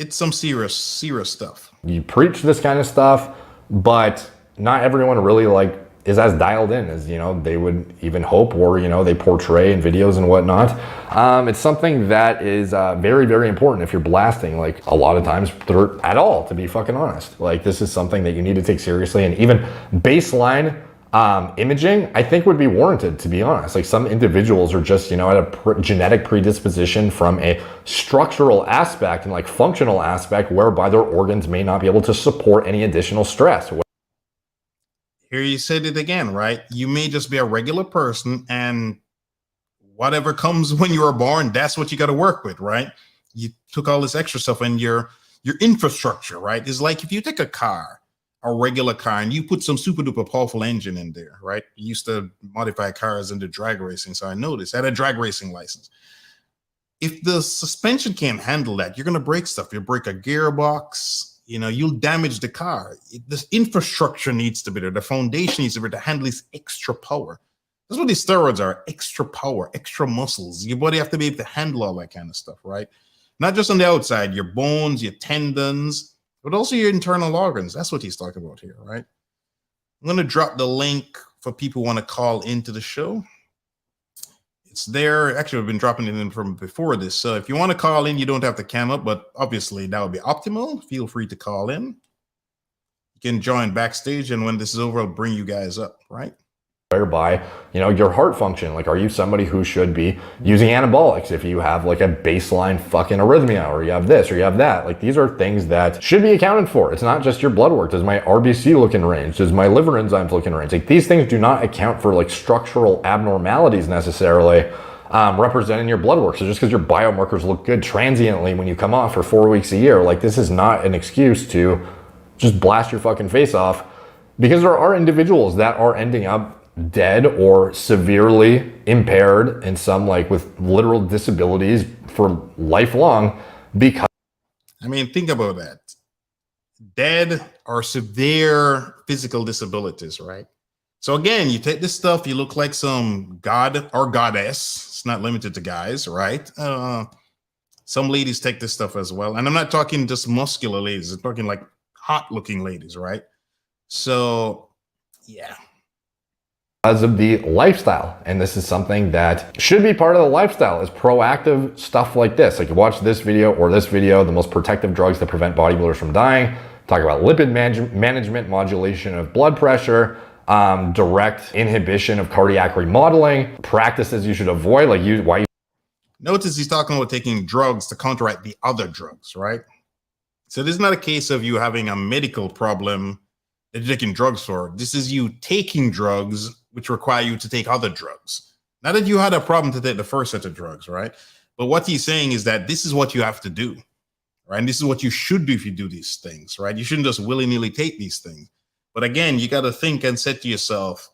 some serious stuff. You preach this kind of stuff, but not everyone really is as dialed in as they would even hope, or they portray in videos and whatnot. It's something that is very, very important if you're blasting a lot of times at all, to be fucking honest. This is something that you need to take seriously, and even baseline imaging I think would be warranted, to be honest. Some individuals are just at a genetic predisposition from a structural aspect and functional aspect whereby their organs may not be able to support any additional stress. Here you said it again, right? You may just be a regular person, and whatever comes when you were born, that's what you got to work with, right? You took all this extra stuff, and your infrastructure, right, is like if you take a regular car, and you put some super duper powerful engine in there, right? You used to modify cars into drag racing, so I noticed. I had a drag racing license. If the suspension can't handle that, you're going to break stuff. You'll break a gearbox. You'll damage the car. This infrastructure needs to be there. The foundation needs to be there to handle this extra power. That's what these steroids are: extra power, extra muscles. Your body have to be able to handle all that kind of stuff, right? Not just on the outside, your bones, your tendons, but also your internal organs. That's what he's talking about here, right? I'm going to drop the link for people who want to call into the show. It's there. Actually, I've been dropping it in from before this. So if you want to call in, you don't have to cam up, but obviously that would be optimal. Feel free to call in. You can join backstage, and when this is over, I'll bring you guys up, right? Whereby, your heart function, are you somebody who should be using anabolics if you have a baseline fucking arrhythmia, or you have this, or you have that? These are things that should be accounted for. It's not just your blood work. Does my RBC look in range? Does my liver enzymes look in range? These things do not account for structural abnormalities necessarily representing your blood work. So just because your biomarkers look good transiently when you come off for 4 weeks a year, this is not an excuse to just blast your fucking face off, because there are individuals that are ending up dead or severely impaired, and some with literal disabilities for lifelong, because think about that. Dead or severe physical disabilities, right? So again, you take this stuff, you look like some god or goddess. It's not limited to guys, right? Some ladies take this stuff as well. And I'm not talking just muscular ladies. I'm talking hot looking ladies, right? So yeah. Because of the lifestyle. And this is something that should be part of the lifestyle, is proactive stuff like this. You watch this video or this video, the most protective drugs that prevent bodybuilders from dying, talk about lipid management, modulation of blood pressure, direct inhibition of cardiac remodeling, practices you should avoid, Notice he's talking about taking drugs to counteract the other drugs, right? So this is not a case of you having a medical problem that you're taking drugs for. This is you taking drugs which require you to take other drugs. Not that you had a problem to take the first set of drugs, right? But what he's saying is that this is what you have to do, right? And this is what you should do if you do these things, right? You shouldn't just willy-nilly take these things. But again, you got to think and say to yourself,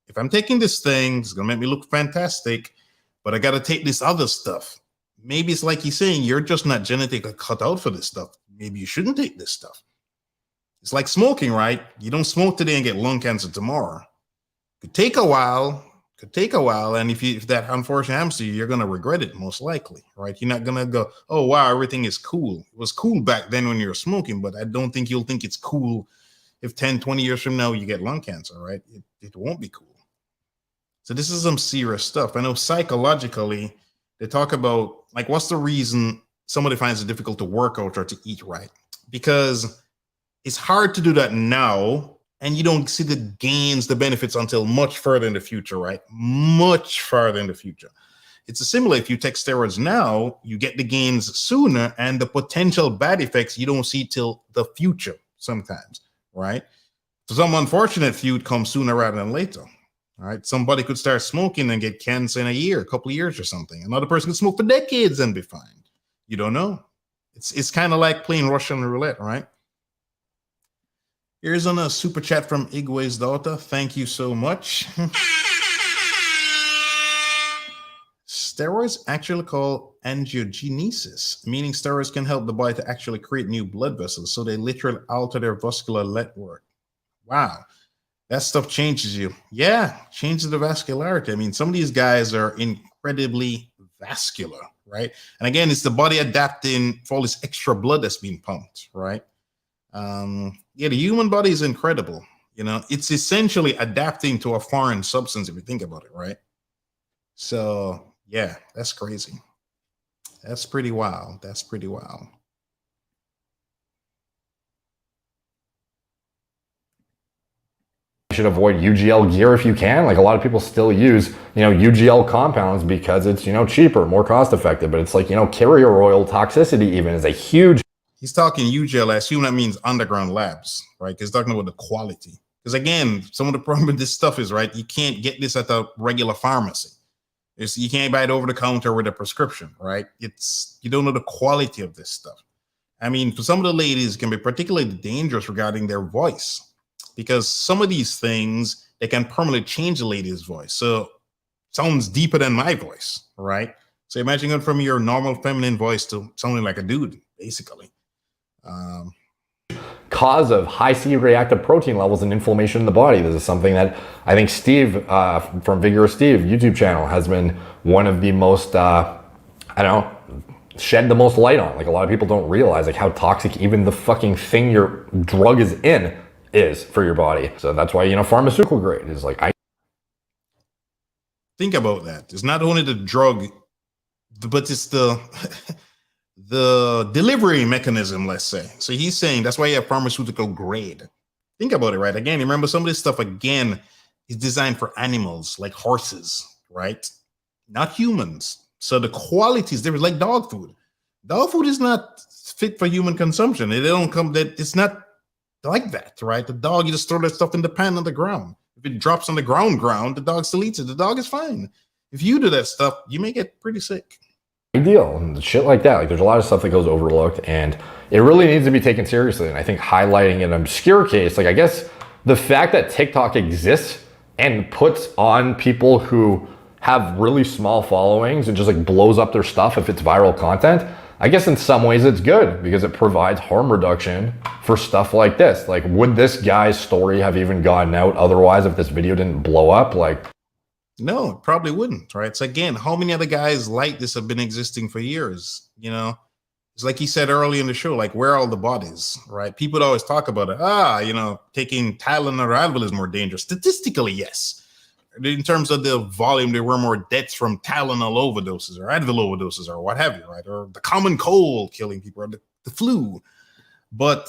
if I'm taking this thing, it's going to make me look fantastic, but I got to take this other stuff. Maybe it's like he's saying, you're just not genetically cut out for this stuff. Maybe you shouldn't take this stuff. It's like smoking, right? You don't smoke today and get lung cancer tomorrow. Could take a while, and if that unfortunately happens to you, you're going to regret it most likely, right? You're not going to go, oh, wow, everything is cool. It was cool back then when you were smoking, but I don't think you'll think it's cool if 10, 20 years from now you get lung cancer, right? It won't be cool. So this is some serious stuff. I know psychologically, they talk about, like, what's the reason somebody finds it difficult to work out or to eat right? Because it's hard to do that now, and you don't see the gains, the benefits until much further in the future, right? Much farther in the future. It's a similar, if you take steroids now, you get the gains sooner, and the potential bad effects you don't see till the future sometimes, right? So some unfortunate few come sooner rather than later. All right, somebody could start smoking and get cancer in a year, a couple of years or something. Another person could smoke for decades and be fine. You don't know. It's kind of like playing Russian roulette, right? Here's on a super chat from Igwe's daughter. Thank you so much. Steroids actually called angiogenesis, meaning steroids can help the body to actually create new blood vessels. So they literally alter their vascular network. Wow. That stuff changes you. Yeah, changes the vascularity. I mean, some of these guys are incredibly vascular, right? And again, it's the body adapting for all this extra blood that's being pumped, right? Yeah, the human body is incredible. You know, it's essentially adapting to a foreign substance if you think about it, right? So, yeah, that's crazy. That's pretty wild. That's pretty wild. Should avoid UGL gear if you can. Like, a lot of people still use, UGL compounds because it's, cheaper, more cost effective. But it's like, carrier oil toxicity even is a huge. He's talking UGL. I assume that means underground labs, right? Because he's talking about the quality. Because again, some of the problem with this stuff is, right, you can't get this at the regular pharmacy. You can't buy it over the counter with a prescription, right? You don't know the quality of this stuff. I mean, for some of the ladies, it can be particularly dangerous regarding their voice, because some of these things, they can permanently change the lady's voice. So it sounds deeper than my voice, right? So imagine going from your normal feminine voice to sounding like a dude, basically. Cause of high C-reactive protein levels and inflammation in the body. This is something that I think Steve from Vigorous Steve YouTube channel has been one of the most, shed the most light on. Like, a lot of people don't realize like how toxic even the fucking thing your drug is in is for your body. So that's why, pharmaceutical grade is like, think about that. It's not only the drug, but it's the the delivery mechanism, let's say. So he's saying that's why you have pharmaceutical grade. Think about it, right? Again, remember, some of this stuff, again, is designed for animals like horses, right? Not humans. So the quality is different, like dog food. Dog food is not fit for human consumption. It's not like that, right? The dog, you just throw that stuff in the pan on the ground. If it drops on the ground, the dog still eats it. The dog is fine. If you do that stuff, you may get pretty sick. Ideal and shit like that. Like, there's a lot of stuff that goes overlooked, and it really needs to be taken seriously. And I think highlighting an obscure case, like, I guess the fact that TikTok exists and puts on people who have really small followings and just like blows up their stuff if it's viral content, I guess in some ways it's good because it provides harm reduction for stuff like this. Like, would this guy's story have even gotten out otherwise if this video didn't blow up? Like, no, it probably wouldn't, right? So again, how many other guys like this have been existing for years? It's like he said earlier in the show, like, where are all the bodies, right? People always talk about it. Taking Tylenol or Advil is more dangerous. Statistically, yes. In terms of the volume, there were more deaths from Tylenol overdoses or Advil overdoses or what have you, right? Or the common cold killing people, or the flu. But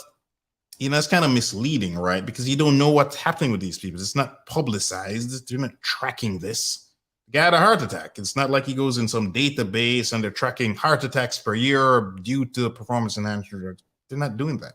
it's kind of misleading, right? Because you don't know what's happening with these people. It's not publicized. They're not tracking this. The guy had a heart attack. It's not like he goes in some database and they're tracking heart attacks per year due to performance enhancing drugs. They're not doing that.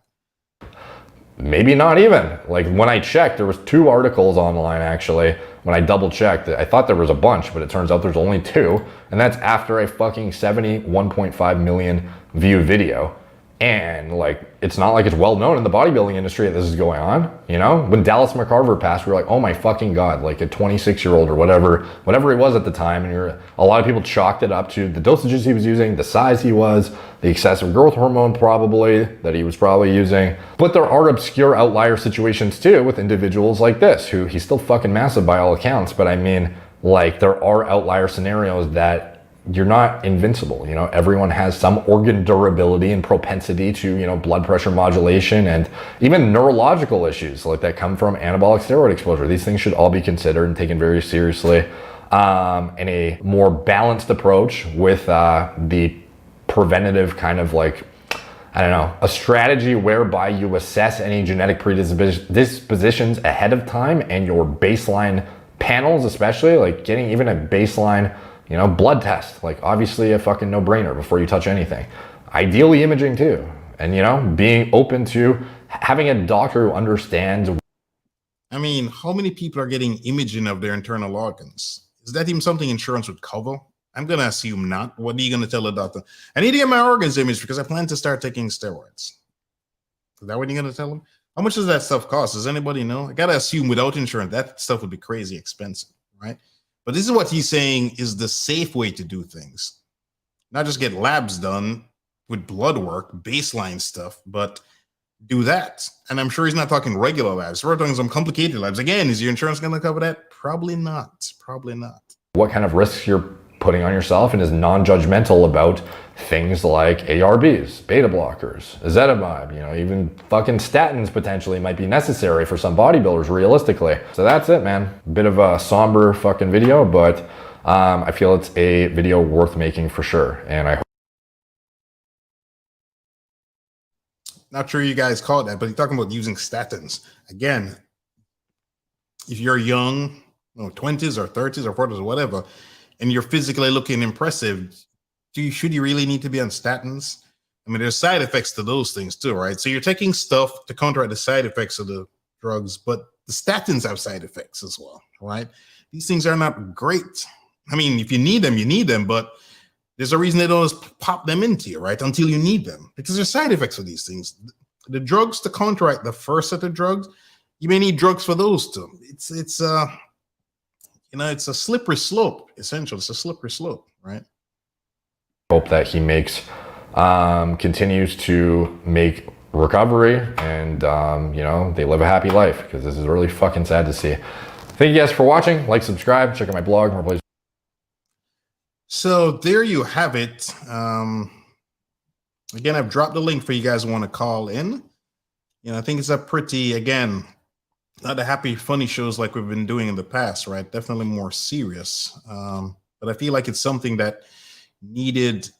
Maybe not even. Like, when I checked, there was 2 articles online, actually. When I double checked, I thought there was a bunch, but it turns out there's only 2. And that's after a fucking 71.5 million view video. And like, it's not like it's well known in the bodybuilding industry that this is going on. You know, when Dallas McCarver passed, we were like, oh my fucking God, like a 26-year-old or whatever he was at the time. And a lot of people chalked it up to the dosages he was using, the size he was, the excessive growth hormone that he was probably using. But there are obscure outlier situations too with individuals like this, who he's still fucking massive by all accounts. But I mean, like, there are outlier scenarios that you're not invincible. You know, everyone has some organ durability and propensity to, you know, blood pressure modulation and even neurological issues like that come from anabolic steroid exposure. These things should all be considered and taken very seriously in a more balanced approach with the preventative kind of like, I don't know, a strategy whereby you assess any genetic predispositions ahead of time, and your baseline panels, especially like getting even a baseline, you know, blood test, like obviously a fucking no-brainer before you touch anything. Ideally imaging too. And, you know, being open to having a doctor who understands. I mean, how many people are getting imaging of their internal organs? Is that even something insurance would cover? I'm going to assume not. What are you going to tell the doctor? I need to get my organs imaged because I plan to start taking steroids. Is that what you're going to tell them? How much does that stuff cost? Does anybody know? I got to assume without insurance, that stuff would be crazy expensive, right? But this is what he's saying is the safe way to do things. Not just get labs done with blood work, baseline stuff, but do that. And I'm sure he's not talking regular labs. We're talking some complicated labs. Again, is your insurance going to cover that? Probably not. Probably not. What kind of risks you're putting on yourself, and is non-judgmental about things like ARBs, beta blockers, ezetimibe, you know, even fucking statins potentially might be necessary for some bodybuilders realistically. So that's it, man. Bit of a somber fucking video, but I feel it's a video worth making for sure. And I hope. Not sure you guys caught that, but he's talking about using statins. Again, if you're young, you know, 20s or 30s or 40s or whatever, and you're physically looking impressive, should you really need to be on statins? I mean, there's side effects to those things too, right? So you're taking stuff to counteract the side effects of the drugs, but the statins have side effects as well, right? These things are not great. I mean, if you need them, you need them, but there's a reason they don't just pop them into you, right? Until you need them, because there's side effects for these things. The drugs to counteract the first set of drugs, you may need drugs for those too. It's you know, it's a slippery slope, essentially. It's a slippery slope, right? Hope that he continues to make recovery, and, you know, they live a happy life, because this is really fucking sad to see. Thank you guys for watching. Like, subscribe, check out my blog, more places. So there you have it. Again, I've dropped the link for you guys who want to call in. You know, I think it's a pretty, again, not the happy, funny shows like we've been doing in the past, right? Definitely more serious. But I feel like it's something that needed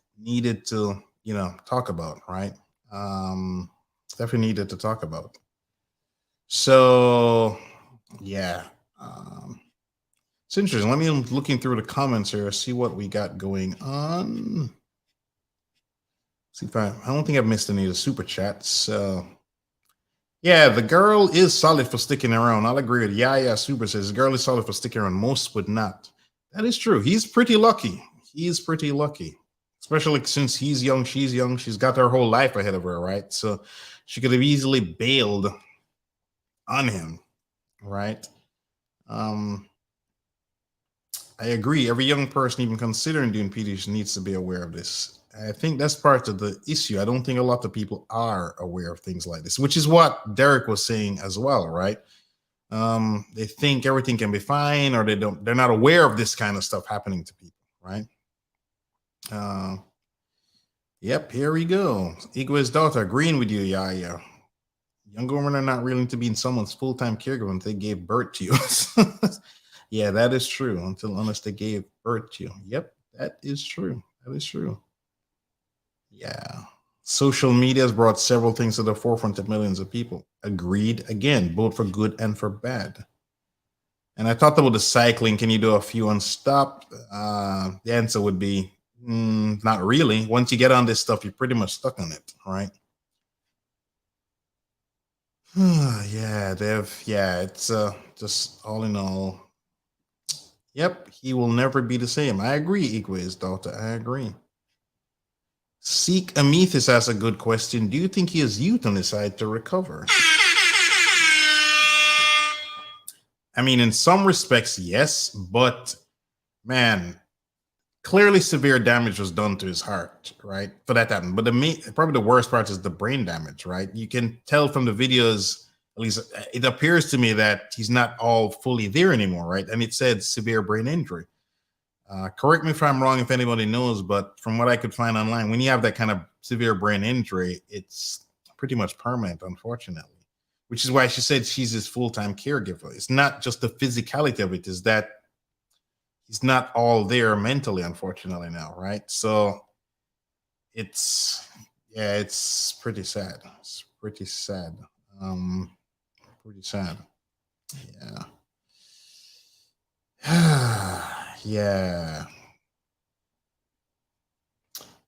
to, you know, talk about, right? Definitely needed to talk about. So, yeah. It's interesting. Let me looking through the comments here, see what we got going on. See if I don't think I've missed any of the super chats. So, yeah, the girl is solid for sticking around. I'll agree with Yaya Super says the girl is solid for sticking around. Most would not. That is true. He's pretty lucky. He is pretty lucky, especially since he's young, she's young. She's got her whole life ahead of her, right? So she could have easily bailed on him, right? I agree. Every young person even considering doing PDs needs to be aware of this. I think that's part of the issue. I don't think a lot of people are aware of things like this, which is what Derek was saying as well, right? They think everything can be fine, or they're not aware of this kind of stuff happening to people, right? Yep, here we go. Igwe's daughter, agreeing with you, yeah. Young women are not willing to be in someone's full-time caregiver until they gave birth to you. Yeah, that is true. Unless they gave birth to you. Yep, that is true. That is true. Yeah. Social media has brought several things to the forefront of millions of people. Agreed. Again, both for good and for bad. And I talked about the cycling. Can you do a few unstopped? The answer would be not really. Once you get on this stuff, you're pretty much stuck on it, right? Yeah, it's just all in all. Yep, he will never be the same. I agree, Igwe's daughter. I agree. Seek Amethys asks a good question. Do you think he has youth on his side to recover? I mean, in some respects, yes, but man, clearly severe damage was done to his heart, right? For that to happen. But probably the worst part is the brain damage, right? You can tell from the videos, at least it appears to me that he's not all fully there anymore, right? And it said severe brain injury. Correct me if I'm wrong, if anybody knows, but from what I could find online, when you have that kind of severe brain injury, it's pretty much permanent, unfortunately. Which is why she said she's his full-time caregiver. It's not just the physicality of it, is that he's not all there mentally, unfortunately, now, right? So it's pretty sad. It's pretty sad. Pretty sad. Yeah. Yeah.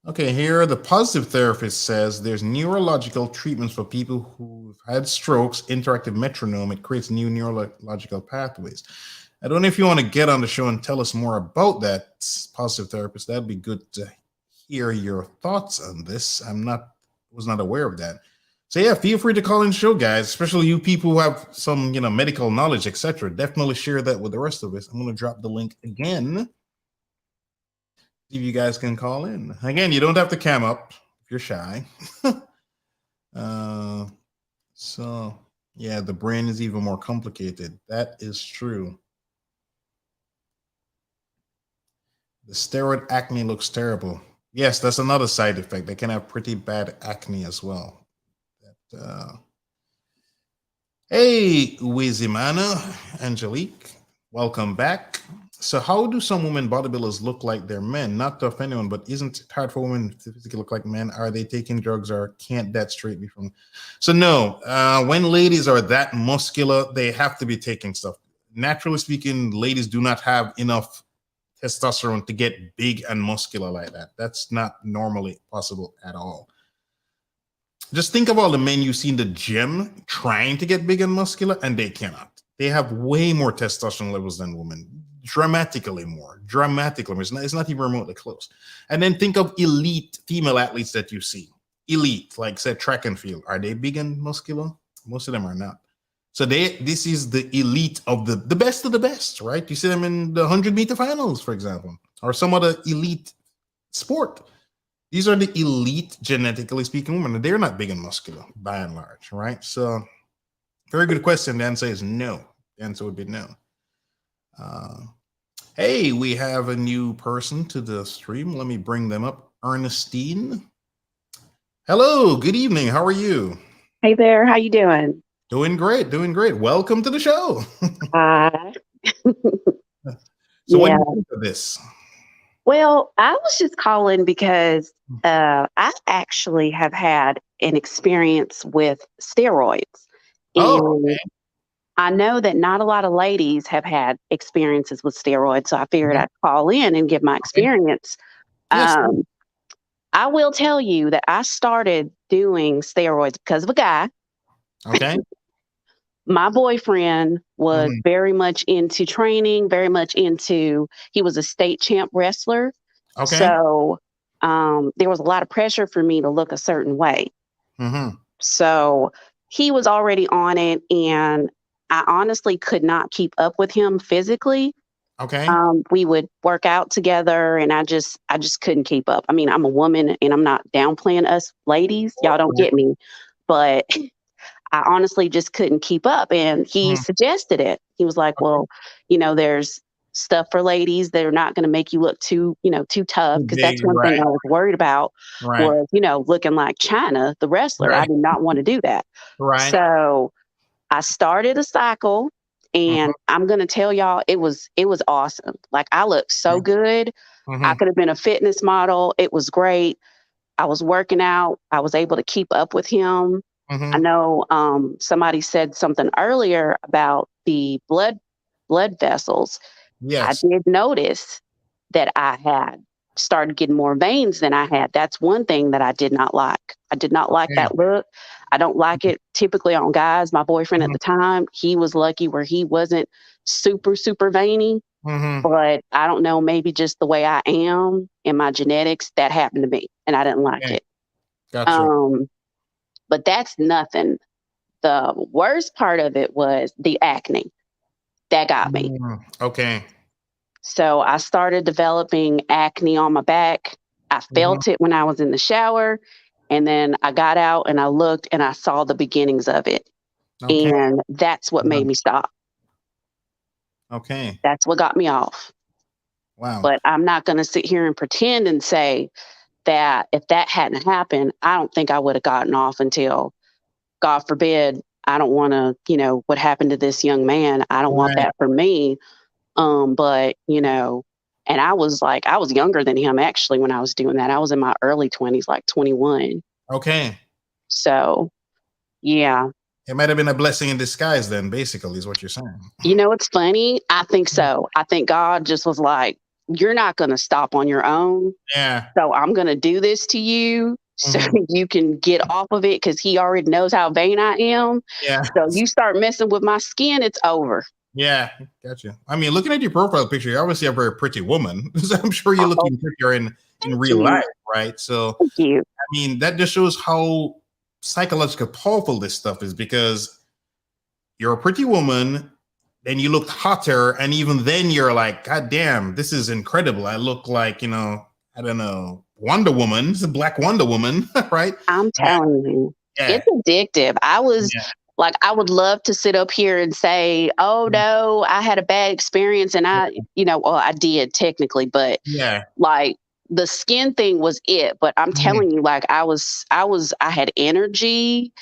Okay, here the positive therapist says there's neurological treatments for people who've had strokes, interactive metronome. It creates new neurological pathways. I don't know if you want to get on the show and tell us more about that, positive therapist. That'd be good to hear your thoughts on this. Was not aware of that. So yeah, feel free to call in the show, guys, especially you people who have some, medical knowledge, etc. Definitely share that with the rest of us. I'm going to drop the link again. See if you guys can call in. Again, you don't have to cam up if you're shy. So yeah, the brain is even more complicated. That is true. The steroid acne looks terrible. Yes, that's another side effect. They can have pretty bad acne as well. Hey, Wizimana, Angelique, welcome back. So how do some women bodybuilders look like they're men? Not to offend anyone, but isn't it hard for women to physically look like men? Are they taking drugs or can't that straight be from? So no, when ladies are that muscular, they have to be taking stuff. Naturally speaking, ladies do not have enough testosterone to get big and muscular like that. That's not normally possible at all. Just think of all the men you see in the gym trying to get big and muscular, and they cannot. They have way more testosterone levels than women, dramatically more. It's not even remotely close. And then think of elite female athletes that you see. Elite, like say track and field. Are they big and muscular? Most of them are not. So this is the elite of the best of the best, right? You see them in the 100-meter finals, for example, or some other elite sport. These are the elite, genetically speaking, women. They're not big and muscular, by and large, right? So, very good question. The answer is no. The answer would be no. Hey, we have a new person to the stream. Let me bring them up. Ernestine. Hello, good evening. How are you? Hey there, how you doing? Doing great, doing great. Welcome to the show. So what do you think of this? Well, I was just calling because I actually have had an experience with steroids. And okay. I know that not a lot of ladies have had experiences with steroids, so I figured I'd call in and give my experience. Yes. I will tell you that I started doing steroids because of a guy. Okay. My boyfriend was very much into training, he was a state champ wrestler. Okay. So there was a lot of pressure for me to look a certain way. So he was already on it, and I honestly could not keep up with him physically. Okay. We would work out together, and I just couldn't keep up. I mean, I'm a woman, and I'm not downplaying us ladies. Y'all don't get me, but I honestly just couldn't keep up. And he suggested it. He was like, well, there's stuff for ladies that are not going to make you look too tough. Because that's one thing I was worried about was, looking like China, the wrestler. I did not want to do that. So I started a cycle, and I'm going to tell y'all, it was awesome. Like, I looked so good. I could have been a fitness model. It was great. I was working out. I was able to keep up with him. I know somebody said something earlier about the blood vessels. Yes. I did notice that I had started getting more veins than I had. That's one thing that I did not like. I did not like that look. I don't like it typically on guys. My boyfriend at the time, he was lucky where he wasn't super, super veiny. Mm-hmm. but I don't know, maybe just the way I am and my genetics, that happened to me, and I didn't like Okay. it. Gotcha. But that's nothing. The worst part of it was the acne that got me. Okay. So I started developing acne on my back. I Mm-hmm. felt it when I was in the shower. And then I got out and I looked and I saw the beginnings of it. Okay. And that's what made me stop. Okay. That's what got me off. Wow. But I'm not going to sit here and pretend and say that if that hadn't happened, I don't think I would have gotten off until, God forbid, I don't want to, what happened to this young man. I don't want Right. that for me. But and I was younger than him actually when I was doing that. I was in my early 20s, like 21. Okay. So, yeah. It might have been a blessing in disguise then, basically, is what you're saying. It's funny. I think so. I think God just was like, you're not going to stop on your own. Yeah. So I'm going to do this to you so you can get off of it, because he already knows how vain I am. Yeah. So you start messing with my skin, it's over. Yeah. Gotcha. I mean, looking at your profile picture, you're obviously a very pretty woman. So I'm sure you're looking prettier in real life, right? So, Thank you. I mean, that just shows how psychologically powerful this stuff is, because you're a pretty woman, then you look hotter, and even then you're like, God damn, this is incredible. I look like, I don't know, Wonder Woman. It's a Black Wonder Woman, right? I'm telling you, it's addictive. I would love to sit up here and say, oh no, I had a bad experience, and I did technically, but like the skin thing was it. But I'm telling you, like I had energy.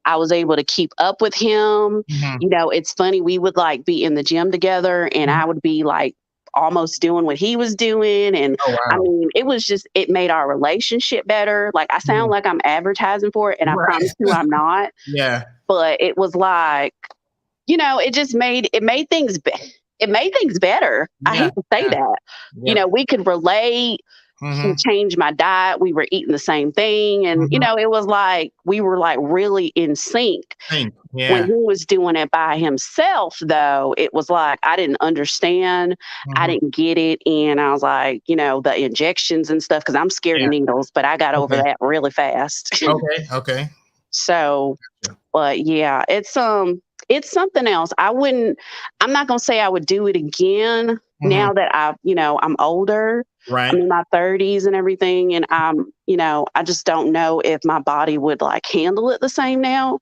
I was able to keep up with him. It's funny, we would like be in the gym together and I would be like almost doing what he was doing. And Oh, wow. I mean, it made our relationship better. Like I sound like I'm advertising for it, and I promise you I'm not. Yeah. But it was like, it made things better. I hate to say that. We could relate. He changed my diet. We were eating the same thing. And, it was like we were like really in sync. When he was doing it by himself, though, it was like I didn't understand. I didn't get it. And I was like, the injections and stuff, because I'm scared of needles, but I got over that really fast. Okay. So, but yeah, it's something else. I'm not going to say I would do it again now that I'm older. Right. I'm in my 30s and everything. And I just don't know if my body would like handle it the same now.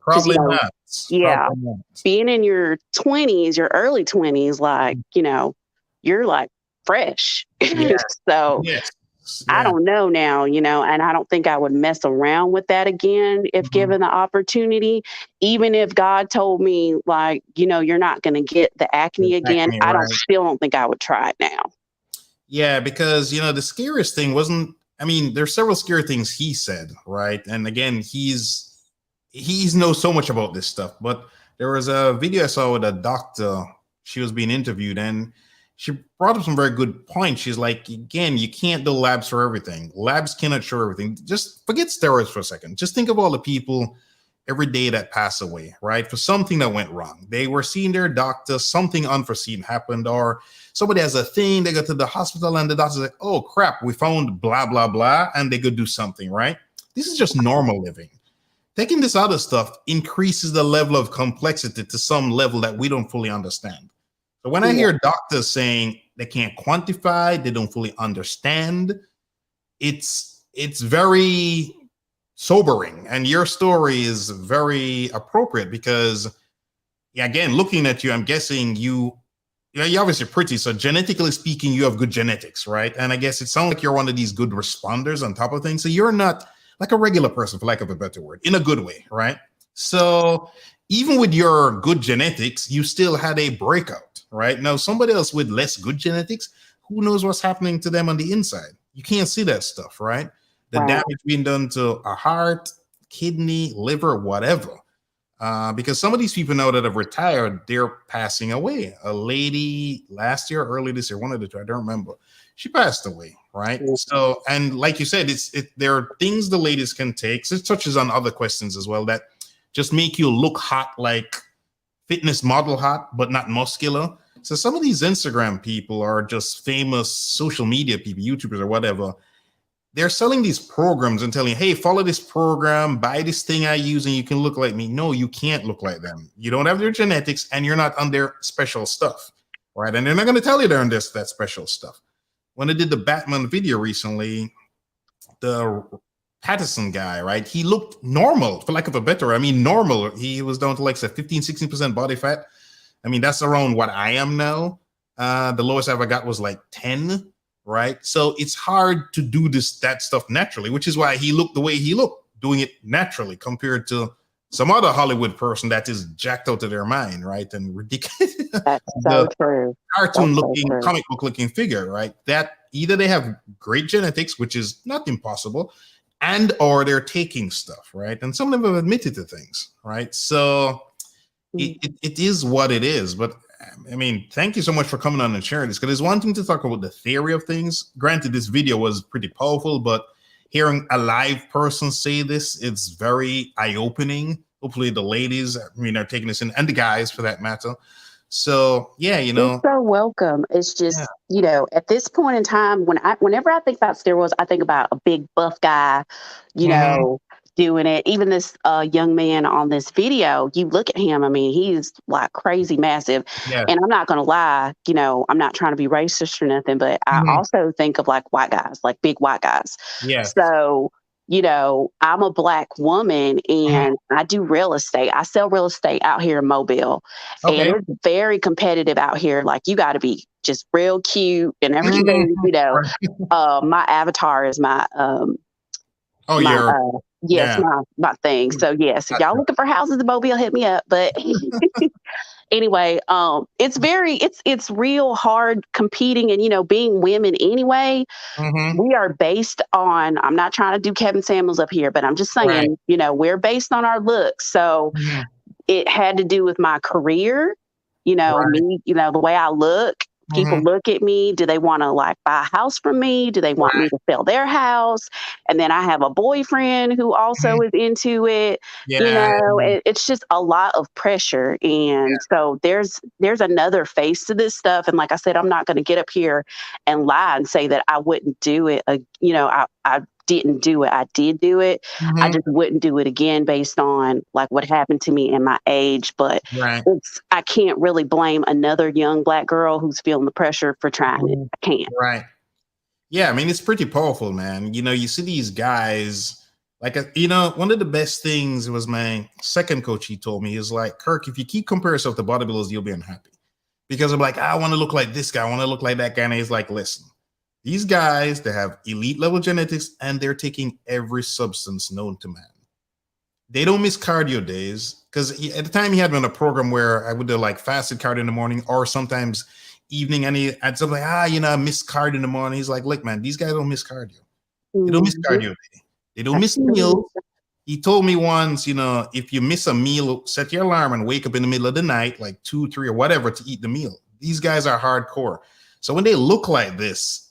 Probably not. Yeah. Probably not. Being in your 20s, your early 20s, like, you're like fresh. So I don't know now, and I don't think I would mess around with that again if given the opportunity. Even if God told me, like, you're not going to get the acne again, I still don't think I would try it now. Yeah, because, the scariest thing wasn't, there's several scary things he said, right? And again, he's knows so much about this stuff, but there was a video I saw with a doctor. She was being interviewed and she brought up some very good points. She's like, again, you can't do labs for everything. Labs cannot show everything. Just forget steroids for a second. Just think of all the people every day that pass away, right? For something that went wrong. They were seeing their doctor, something unforeseen happened, or somebody has a thing, they go to the hospital and the doctor's like, oh crap, we found blah, blah, blah, and they could do something, right? This is just normal living. Taking this other stuff increases the level of complexity to some level that we don't fully understand. So when I hear doctors saying they can't quantify, they don't fully understand, it's very sobering. And your story is very appropriate because, again, looking at you, I'm guessing you're obviously pretty. So genetically speaking, you have good genetics, right? And I guess it sounds like you're one of these good responders on top of things. So you're not like a regular person, for lack of a better word, in a good way, right? So even with your good genetics, you still had a breakout, right? Now, somebody else with less good genetics, who knows what's happening to them on the inside? You can't see that stuff, right? The damage being done to a heart, kidney, liver, whatever. Because some of these people now that have retired, they're passing away. A lady last year, early this year, one of the two, I don't remember. She passed away, right? So, and like you said, there are things the ladies can take. So it touches on other questions as well that just make you look hot, like fitness model hot, but not muscular. So some of these Instagram people are just famous social media people, YouTubers or whatever. They're selling these programs and telling you, hey, follow this program, buy this thing I use, and you can look like me. No, you can't look like them. You don't have their genetics, and you're not on their special stuff, right? And they're not going to tell you they're on that special stuff. When I did the Batman video recently, the Patterson guy, right? He looked normal, for lack of a better. I mean, normal. He was down to like 15-16% body fat. I mean, that's around what I am now. The lowest I ever got was like 10, right? So it's hard to do that stuff naturally, which is why he looked the way he looked, doing it naturally compared to some other Hollywood person that is jacked out of their mind, right? And ridiculous. That's so true. Cartoon looking, comic book looking figure, right? That either they have great genetics, which is not impossible, and or they're taking stuff, right? And some of them have admitted to things, right? So it is what it is. But I mean, thank you so much for coming on and sharing this, because it's one thing to talk about the theory of things. Granted, this video was pretty powerful, but hearing a live person say this, it's very eye-opening. Hopefully the ladies, I mean, are taking this in, and the guys for that matter. So yeah, you know, you're so welcome. It's just, you know, at this point in time, whenever I think about steroids, I think about a big buff guy, you know, doing it. Even this young man on this video, you look at him, I mean, he's like crazy massive. And I'm not going to lie, you know, I'm not trying to be racist or nothing, but I also think of like white guys, like big white guys. So, you know, I'm a Black woman and I do real estate. I sell real estate out here in Mobile. And it's very competitive out here. Like, you got to be just real cute and everything, you know. My avatar is my my thing. So yes, if y'all looking for houses in Mobile, hit me up. But anyway, it's real hard competing, and you know, being women anyway, we are based on, I'm not trying to do Kevin Samuels up here, but I'm just saying, you know, we're based on our looks. So it had to do with my career, you know, me, you know, the way I look. People look at me. Do they want to like buy a house from me? Do they want me to sell their house? And then I have a boyfriend who also is into it. You know, it's just a lot of pressure. And so there's another face to this stuff. And like I said, I'm not going to get up here and lie and say that I wouldn't do it. You know, I didn't do it. I did do it. I just wouldn't do it again based on like what happened to me and my age. But I can't really blame another young Black girl who's feeling the pressure for trying it. I can't. Yeah, I mean, it's pretty powerful, man. You know, you see these guys, like, you know, one of the best things was my second coach, he told me, is like, Kirk, if you keep comparing yourself to bodybuilders, you'll be unhappy. Because I'm like, I want to look like this guy. I want to look like that guy. And he's like, listen, these guys, they have elite level genetics and they're taking every substance known to man. They don't miss cardio days, because at the time he had me on a program where I would do like fasted cardio in the morning or sometimes evening, and he had something like, you know, I miss cardio in the morning. He's like, look, man, these guys don't miss cardio. They don't miss cardio day. They don't miss meals. He told me once, you know, if you miss a meal, set your alarm and wake up in the middle of the night, like 2, 3 or whatever, to eat the meal. These guys are hardcore. So when they look like this,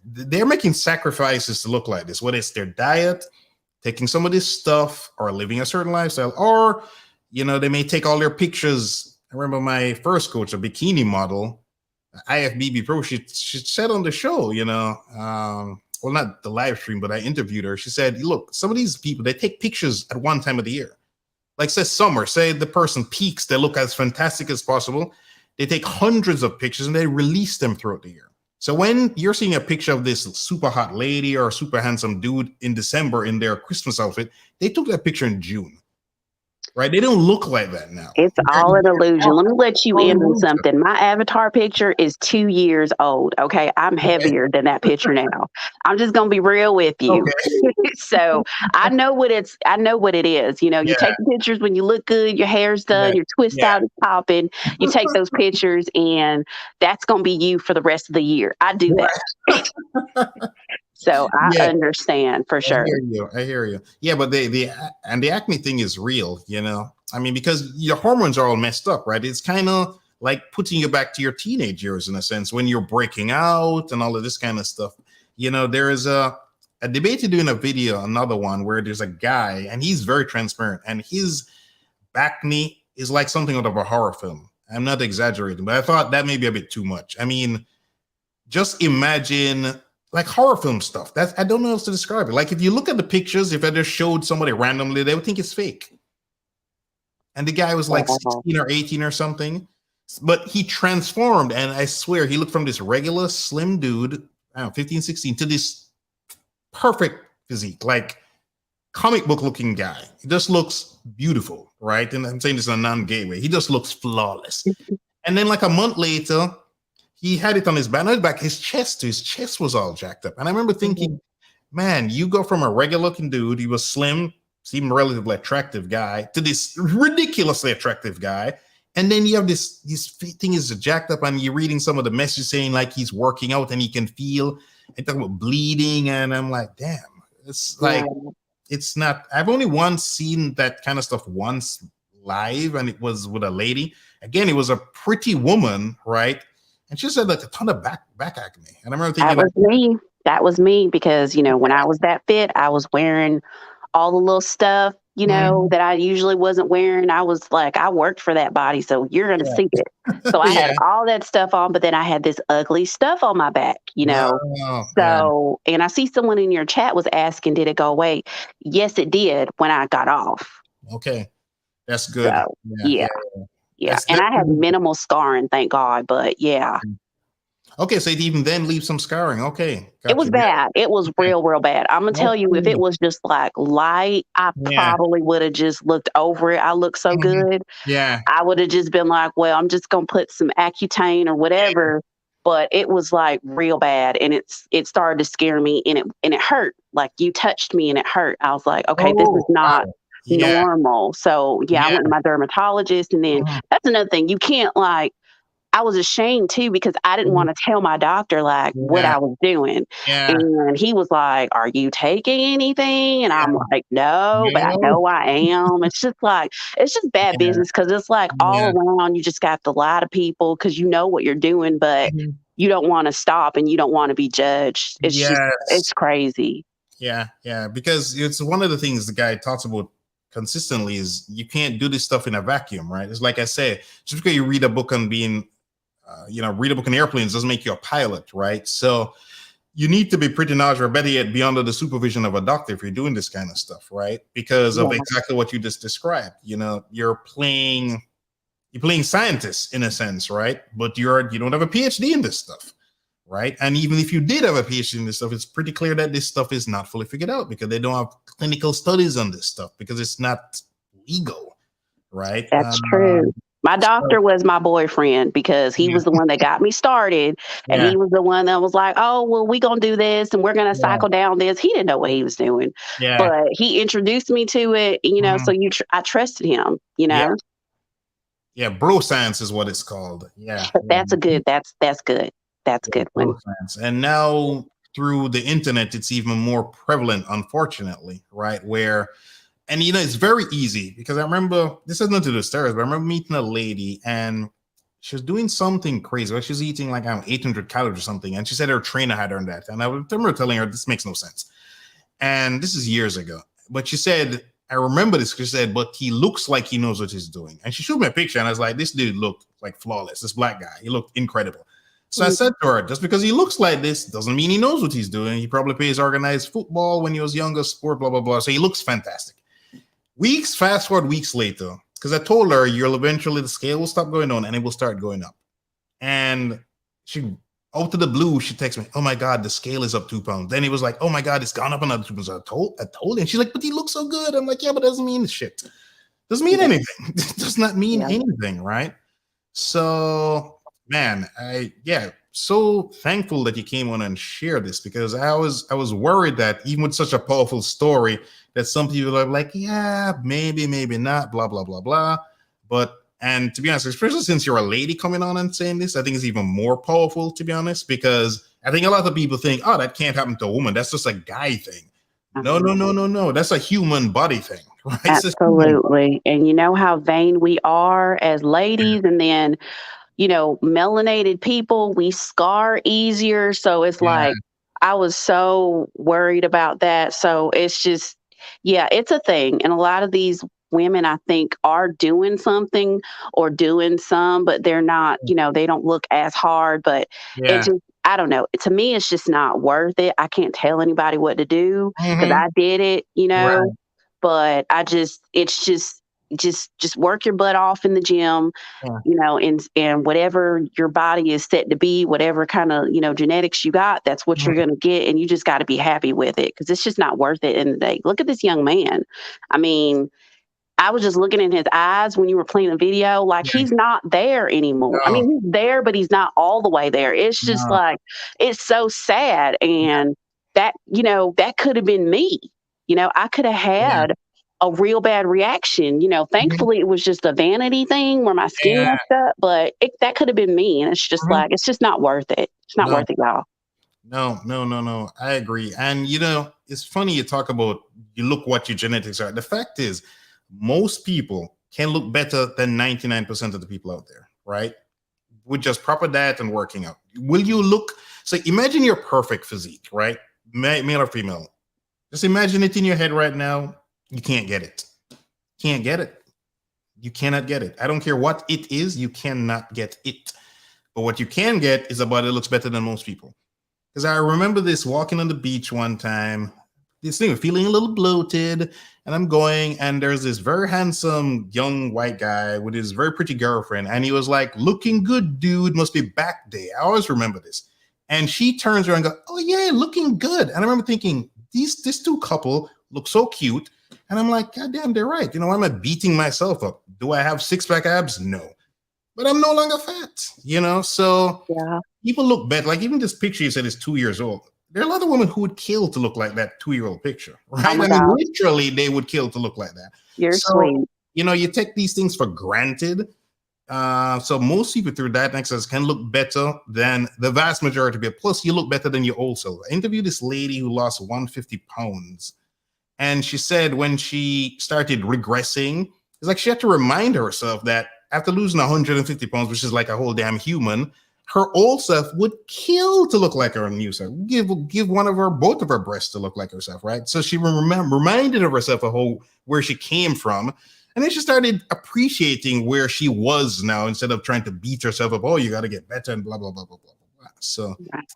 they're making sacrifices to look like this, whether it's their diet, taking some of this stuff, or living a certain lifestyle, or, you know, they may take all their pictures. I remember my first coach, a bikini model, IFBB Pro, she said on the show, you know, well, not the live stream, but I interviewed her. She said, look, some of these people, they take pictures at one time of the year. Like, say summer, say the person peaks, they look as fantastic as possible. They take hundreds of pictures and they release them throughout the year. So when you're seeing a picture of this super hot lady or super handsome dude in December in their Christmas outfit, they took that picture in June, right? They don't look like that now. It's all an illusion. Let me let you in on something. My avatar picture is 2 years old. Okay. I'm heavier than that picture now. I'm just going to be real with you. So I know what it is. You know, you take the pictures when you look good, your hair's done, your twist out is popping. You take those pictures and that's going to be you for the rest of the year. I do that. So I understand for sure. I hear you. Yeah, but the acne thing is real, you know. I mean, because your hormones are all messed up, right? It's kind of like putting you back to your teenage years in a sense, when you're breaking out and all of this kind of stuff. You know, there is a debate to do in a video, another one, where there's a guy and he's very transparent and his acne is like something out of a horror film. I'm not exaggerating, but I thought that may be a bit too much. I mean, just imagine like horror film stuff. I don't know how else to describe it. Like if you look at the pictures, if I just showed somebody randomly, they would think it's fake. And the guy was like 16 or 18 or something. But he transformed, and I swear he looked from this regular slim dude, I don't know, 15, 16, to this perfect physique, like comic book looking guy. He just looks beautiful, right? And I'm saying this in a non-gay way. He just looks flawless. And then like a month later, he had it on his back, his chest was all jacked up. And I remember thinking, man, you go from a regular looking dude, he was slim, seemed relatively attractive guy, to this ridiculously attractive guy. And then you have this thing is jacked up, and you're reading some of the messages saying like he's working out and he can feel and talking about bleeding. And I'm like, damn, it's like, it's not, I've only once seen that kind of stuff once live, and it was with a lady. Again, it was a pretty woman, right? And she said like a ton of back acne. And I remember thinking that was me because, you know, when I was that fit, I was wearing all the little stuff, you know, that I usually wasn't wearing. I was like, I worked for that body, so you're going to see it. So I had all that stuff on, but then I had this ugly stuff on my back, you know. So, and I see someone in your chat was asking, did it go away? Yes, it did when I got off. Okay. That's good. So, yeah. And I have minimal scarring, thank God, but yeah. Okay, so it even then leaves some scarring. Okay. Gotcha. It was bad. It was real bad. I'm going to tell you, if it was just like light, I probably would have just looked over it. I look so good. Yeah. I would have just been like, well, I'm just going to put some Accutane or whatever. But it was like real bad. And it started to scare me, and it hurt. Like you touched me and it hurt. I was like, okay, this is not normal. So I went to my dermatologist, and then that's another thing. You can't like, I was ashamed too, because I didn't want to tell my doctor like what I was doing. And he was like, are you taking anything? And I'm like, no, but I know I am. It's just like, it's just bad business, because it's like all around, you just got to lie to people because you know what you're doing, but you don't want to stop and you don't want to be judged. It's just, it's crazy. Yeah. Because it's one of the things the guy talks about consistently is you can't do this stuff in a vacuum, right? It's like I say, just because you read a book on being read a book on airplanes doesn't make you a pilot, right? So you need to be pretty knowledgeable, or better yet, be under the supervision of a doctor if you're doing this kind of stuff, right? Because of exactly what you just described. You know, you're playing scientist in a sense, right? But you don't have a PhD in this stuff, right? And even if you did have a PhD in this stuff, it's pretty clear that this stuff is not fully figured out, because they don't have clinical studies on this stuff, because it's not legal, right? That's true. My doctor was my boyfriend, because he was the one that got me started, and he was the one that was like, oh, well, we're going to do this and we're going to cycle down this. He didn't know what he was doing, but he introduced me to it, you know, so I trusted him, you know? Yeah. Bro science is what it's called. Yeah. That's good. That's good. That's good one. And now through the internet, it's even more prevalent, unfortunately, right? And you know, it's very easy, because I remember, this has nothing to do with steroids, but I remember meeting a lady, and she was doing something crazy. Like she was eating like 800 calories or something, and she said her trainer had her on that. And I remember telling her, this makes no sense. And this is years ago. But she said, I remember this, because she said, but he looks like he knows what he's doing. And she showed me a picture, and I was like, this dude looked like flawless. This black guy, he looked incredible. So I said to her, just because he looks like this doesn't mean he knows what he's doing. He probably plays organized football when he was younger, sport, blah, blah, blah. So he looks fantastic. Fast forward weeks later, because I told her, the scale will stop going down and it will start going up. And she, out of the blue, she texts me, oh my God, the scale is up 2 pounds. Then he was like, oh my God, it's gone up another 2 pounds. I told her. And she's like, but he looks so good. I'm like, yeah, but it doesn't mean shit. Doesn't mean anything. It does not mean anything, right? So, man, so thankful that you came on and shared this, because I was worried that even with such a powerful story, that some people are like, yeah, maybe not, blah, blah, blah, blah. And to be honest, especially since you're a lady coming on and saying this, I think it's even more powerful, to be honest, because I think a lot of people think, oh, that can't happen to a woman. That's just a guy thing. No. That's a human body thing. Right? Absolutely. And you know how vain we are as ladies, and then, you know, melanated people, we scar easier. So it's like, I was so worried about that. So it's just, it's a thing. And a lot of these women, I think, are doing something or doing some, but they're not, they don't look as hard. But it Yeah. just, I don't know. To me, it's just not worth it. I can't tell anybody what to do because Hmm. I did it, Right. but it's just work your butt off in the gym, Yeah. and whatever your body is set to be, whatever kind of, genetics you got, that's what you're Mhm. going to get. And you just got to be happy with it because it's just not worth it in the day. Look at this young man. I mean, I was just looking in his eyes when you were playing the video, like Yeah. he's not there anymore. I No. mean, he's there, but he's not all the way there. It's just No. like, it's so sad. And that could have been me. I could have Yeah. had a real bad reaction. Mhm. Thankfully it was just a vanity thing where my skin Yeah. messed up, but that could have been me. And it's just Mhm. like, it's just not worth it. It's not No. worth it, y'all. No, no, no, no. I agree. And it's funny you talk about you look what your genetics are. The fact is, most people can look better than 99% of the people out there, right? With just proper diet and working out. Will you look so imagine your perfect physique, right? Male or female. Just imagine it in your head right now. You can't get it. Can't get it. You cannot get it. I don't care what it is, you cannot get it. But what you can get is a body that looks better than most people. Because I remember this walking on the beach one time, this thing feeling a little bloated, and I'm going, and there's this very handsome young white guy with his very pretty girlfriend, and he was like, "Looking good, dude. Must be back day." I always remember this. And she turns around and goes, "Oh yeah, looking good." And I remember thinking, this two couple look so cute, and I'm like, "God damn, they're right." Why am I beating myself up? Do I have six-pack abs? No, but I'm no longer fat. So Yeah. people look better. Like even this picture you said is 2 years old. There are a lot of women who would kill to look like that 2-year-old picture, Oh right? my I mean, God. literally, they would kill to look like that. You're So, sweet. you take these things for granted. So most people through diet and exercise can look better than the vast majority of people. Plus, you look better than your old self. I interviewed this lady who lost 150 pounds. And she said when she started regressing, it's like she had to remind herself that after losing 150 pounds, which is like a whole damn human, her old self would kill to look like her new self. Give both of her breasts to look like herself, right? So she reminded of herself of where she came from. And then she started appreciating where she was now instead of trying to beat herself up. Oh, you got to get better and blah, blah, blah, blah, blah, blah. So, Right.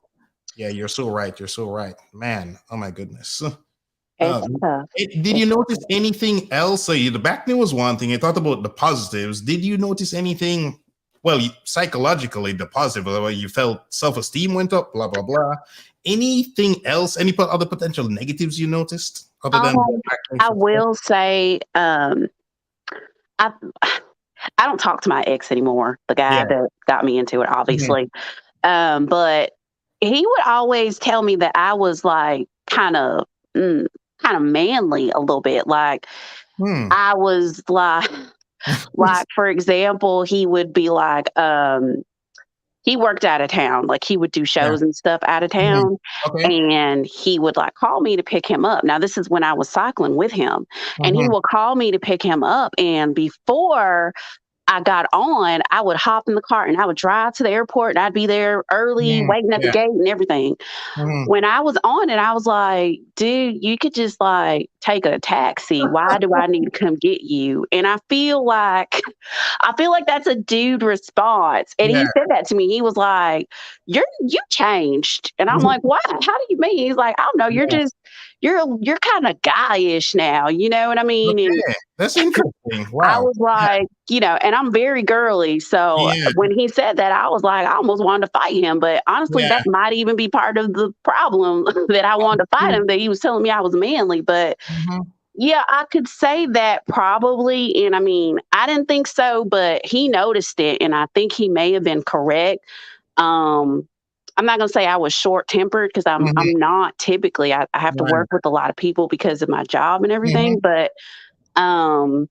yeah, you're so right. You're so right. Man, oh my goodness. It's tough. Did you It's notice anything else? So the back knee was one thing. I thought about the positives. Did you notice anything? Well, psychologically, the positive, where you felt self-esteem went up, blah, blah, blah. Anything else? Any other potential negatives you noticed other than the back knee? I will say, I I don't talk to my ex anymore, the guy Yeah. that got me into it, Mhm. obviously. But he would always tell me that I was like kind of manly a little bit. Like Hmm. I was like for example, he would be like, he worked out of town. Like he would do Yeah. shows and stuff out of Mhm. town. Okay. And he would like call me to pick him up. Now, this is when I was cycling with him. And he Mhm. would call me to pick him up. And before I got on, I would hop in the car and I would drive to the airport and I'd be there early, Mhm. waiting at the Yeah. gate and everything. Mhm. When I was on it, I was like, dude, you could just like take a taxi. Why do I need to come get you? And I feel like that's a dude response. And Yeah. he said that to me. He was like, you changed. And I'm like, what? How do you mean? He's like, I don't know, Yeah. you're kind of guyish now. You know what I mean? And Okay. That's interesting. I Wow. was like, and I'm very girly. So Yeah. when he said that, I was like, I almost wanted to fight him. But honestly, Yeah. that might even be part of the problem that I wanted to fight him, that he was telling me I was manly. But Mhm. yeah, I could say that probably. And I mean, I didn't think so, but he noticed it. And I think he may have been correct. Um, I'm not gonna say I was short tempered because Mhm. I'm not typically. I have to Right. work with a lot of people because of my job and everything. Mhm. But um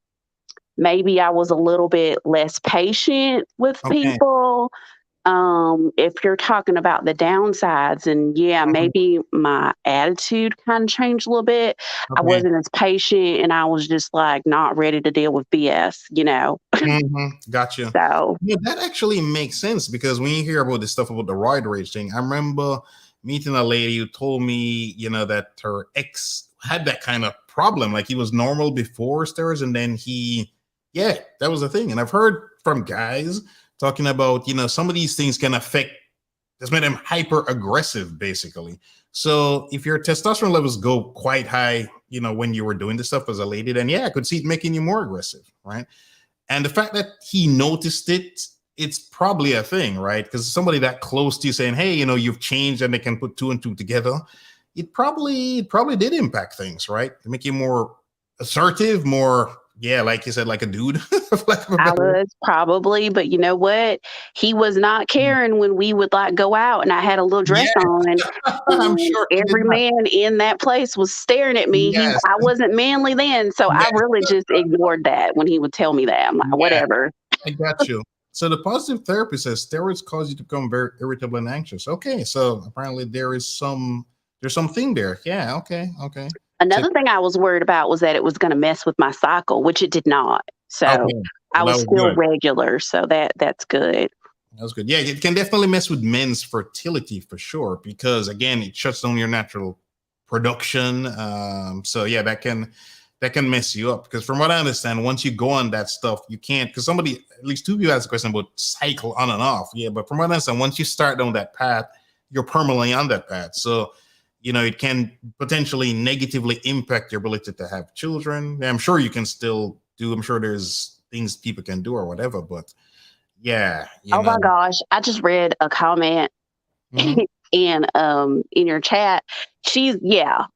maybe I was a little bit less patient with Okay. people. If you're talking about the downsides, and yeah, Mhm. maybe my attitude kind of changed a little bit. I Okay. wasn't as patient and I was just like not ready to deal with BS. Mhm. Gotcha. So Yeah, that actually makes sense because when you hear about this stuff about the roid rage thing, I remember meeting a lady who told me, that her ex had that kind of problem. Like he was normal before steroids, and then that was the thing. And I've heard from guys talking about, some of these things can affect, that's made them hyper aggressive, basically. So if your testosterone levels go quite high, when you were doing this stuff as a lady, then I could see it making you more aggressive, right? And the fact that he noticed it, it's probably a thing, right? Because somebody that close to you saying, hey, you've changed, and they can put 2 and 2 together, it probably did impact things, right? To make you more assertive, more, like you said, like a dude. I was probably, but you know what? He was not caring when we would like go out and I had a little dress on, and I'm sure he did every not. man in that place was staring at me. Yes. I wasn't manly then, so I really just ignored that when he would tell me that. I'm like, whatever. I got you. So the positive therapy says steroids cause you to become very irritable and anxious. Okay, so apparently there's something there. Yeah. Okay. Another thing I was worried about was that it was going to mess with my cycle, which it did not. So I was still regular. So that's good. That's good. Yeah, it can definitely mess with men's fertility for sure, because again, it shuts down your natural production. So that can mess you up, because from what I understand, once you go on that stuff, you can't, because somebody, at least 2 of you asked a question about cycle on and off. Yeah, but from what I understand, once you start down that path, you're permanently on that path. So it can potentially negatively impact your ability to have children. I'm sure you can still do, I'm sure there's things people can do or whatever, but my gosh, I just read a comment in your chat. She's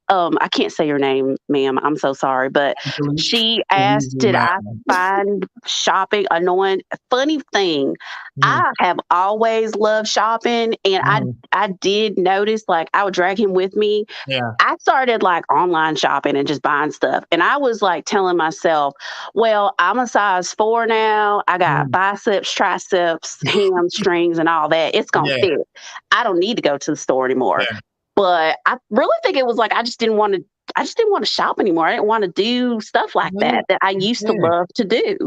I can't say your name, ma'am, I'm so sorry, but she asked, did I find shopping annoying? Funny thing, I have always loved shopping, and I did notice, like, I would drag him with me. I started like online shopping and just buying stuff, and I was like telling myself, well, I'm a size 4 now, I got biceps, triceps, hamstrings, and all that, it's gonna fit. I don't need to go to the store anymore. But I really think it was like I just didn't want to shop anymore. I didn't want to do stuff like that I used to love to do.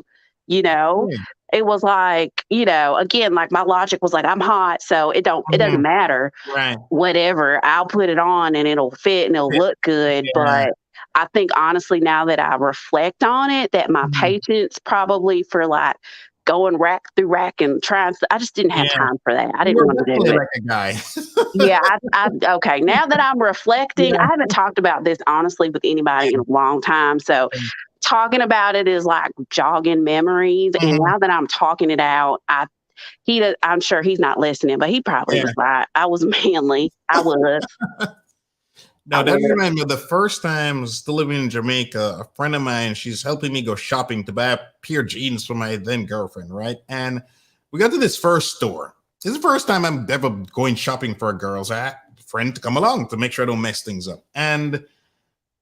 It was like, again, like my logic was like, I'm hot, so it doesn't matter. Right. Whatever, I'll put it on and it'll fit and it'll look good. But I think honestly, now that I reflect on it, that my patience probably for like going rack through rack and trying, I just didn't have time for that. I didn't want to do it. Like a guy. Okay. Now that I'm reflecting, I haven't talked about this honestly with anybody in a long time. So talking about it is like jogging memories. And now that I'm talking it out, I'm sure he's not listening, but he probably was right. I was manly. I was. No, that reminds me of the first time I was still living in Jamaica. A friend of mine, she's helping me go shopping to buy a pair of jeans for my then girlfriend, right? And we got to this first store. This is the first time I'm ever going shopping for a girl's friend to come along to make sure I don't mess things up. And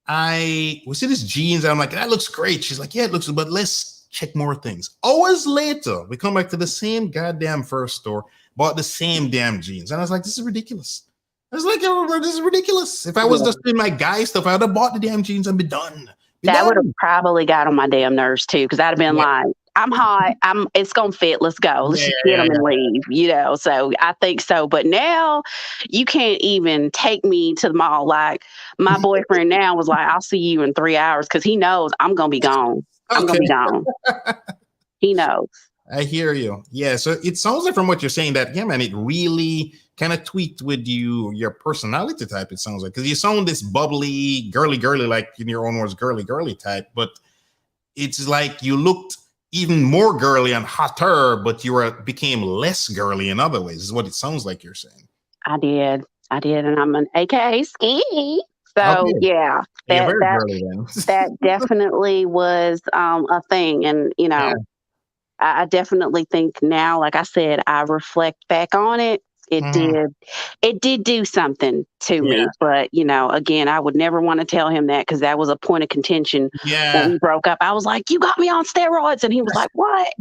we see this jeans, and I'm like, that looks great. She's like, yeah, it looks good, but let's check more things. Hours later, we come back to the same goddamn first store, bought the same damn jeans. And I was like, this is ridiculous. I was like, this is ridiculous. If I was just doing my guy stuff, I would have bought the damn jeans and be done. That would have probably got on my damn nerves too, because I'd have been like, I'm hot. It's gonna fit. Let's go. Let's just get them and leave. So I think so. But now you can't even take me to the mall. Like my boyfriend now was like, I'll see you in 3 hours, because he knows I'm gonna be gone. I'm gonna be gone. He knows. I hear you. Yeah. So it sounds like from what you're saying that, man, it really kind of tweaked with your personality type, it sounds like, because you sound this bubbly, girly, like in your own words, girly type, but it's like you looked even more girly and hotter, but became less girly in other ways, is what it sounds like you're saying. I did. And I'm an AKA skinny. So that definitely was a thing. And, I definitely think now, like I said, I reflect back on it. It did do something to me, but again, I would never want to tell him that, because that was a point of contention when we broke up. I was like, you got me on steroids, and he was like, what?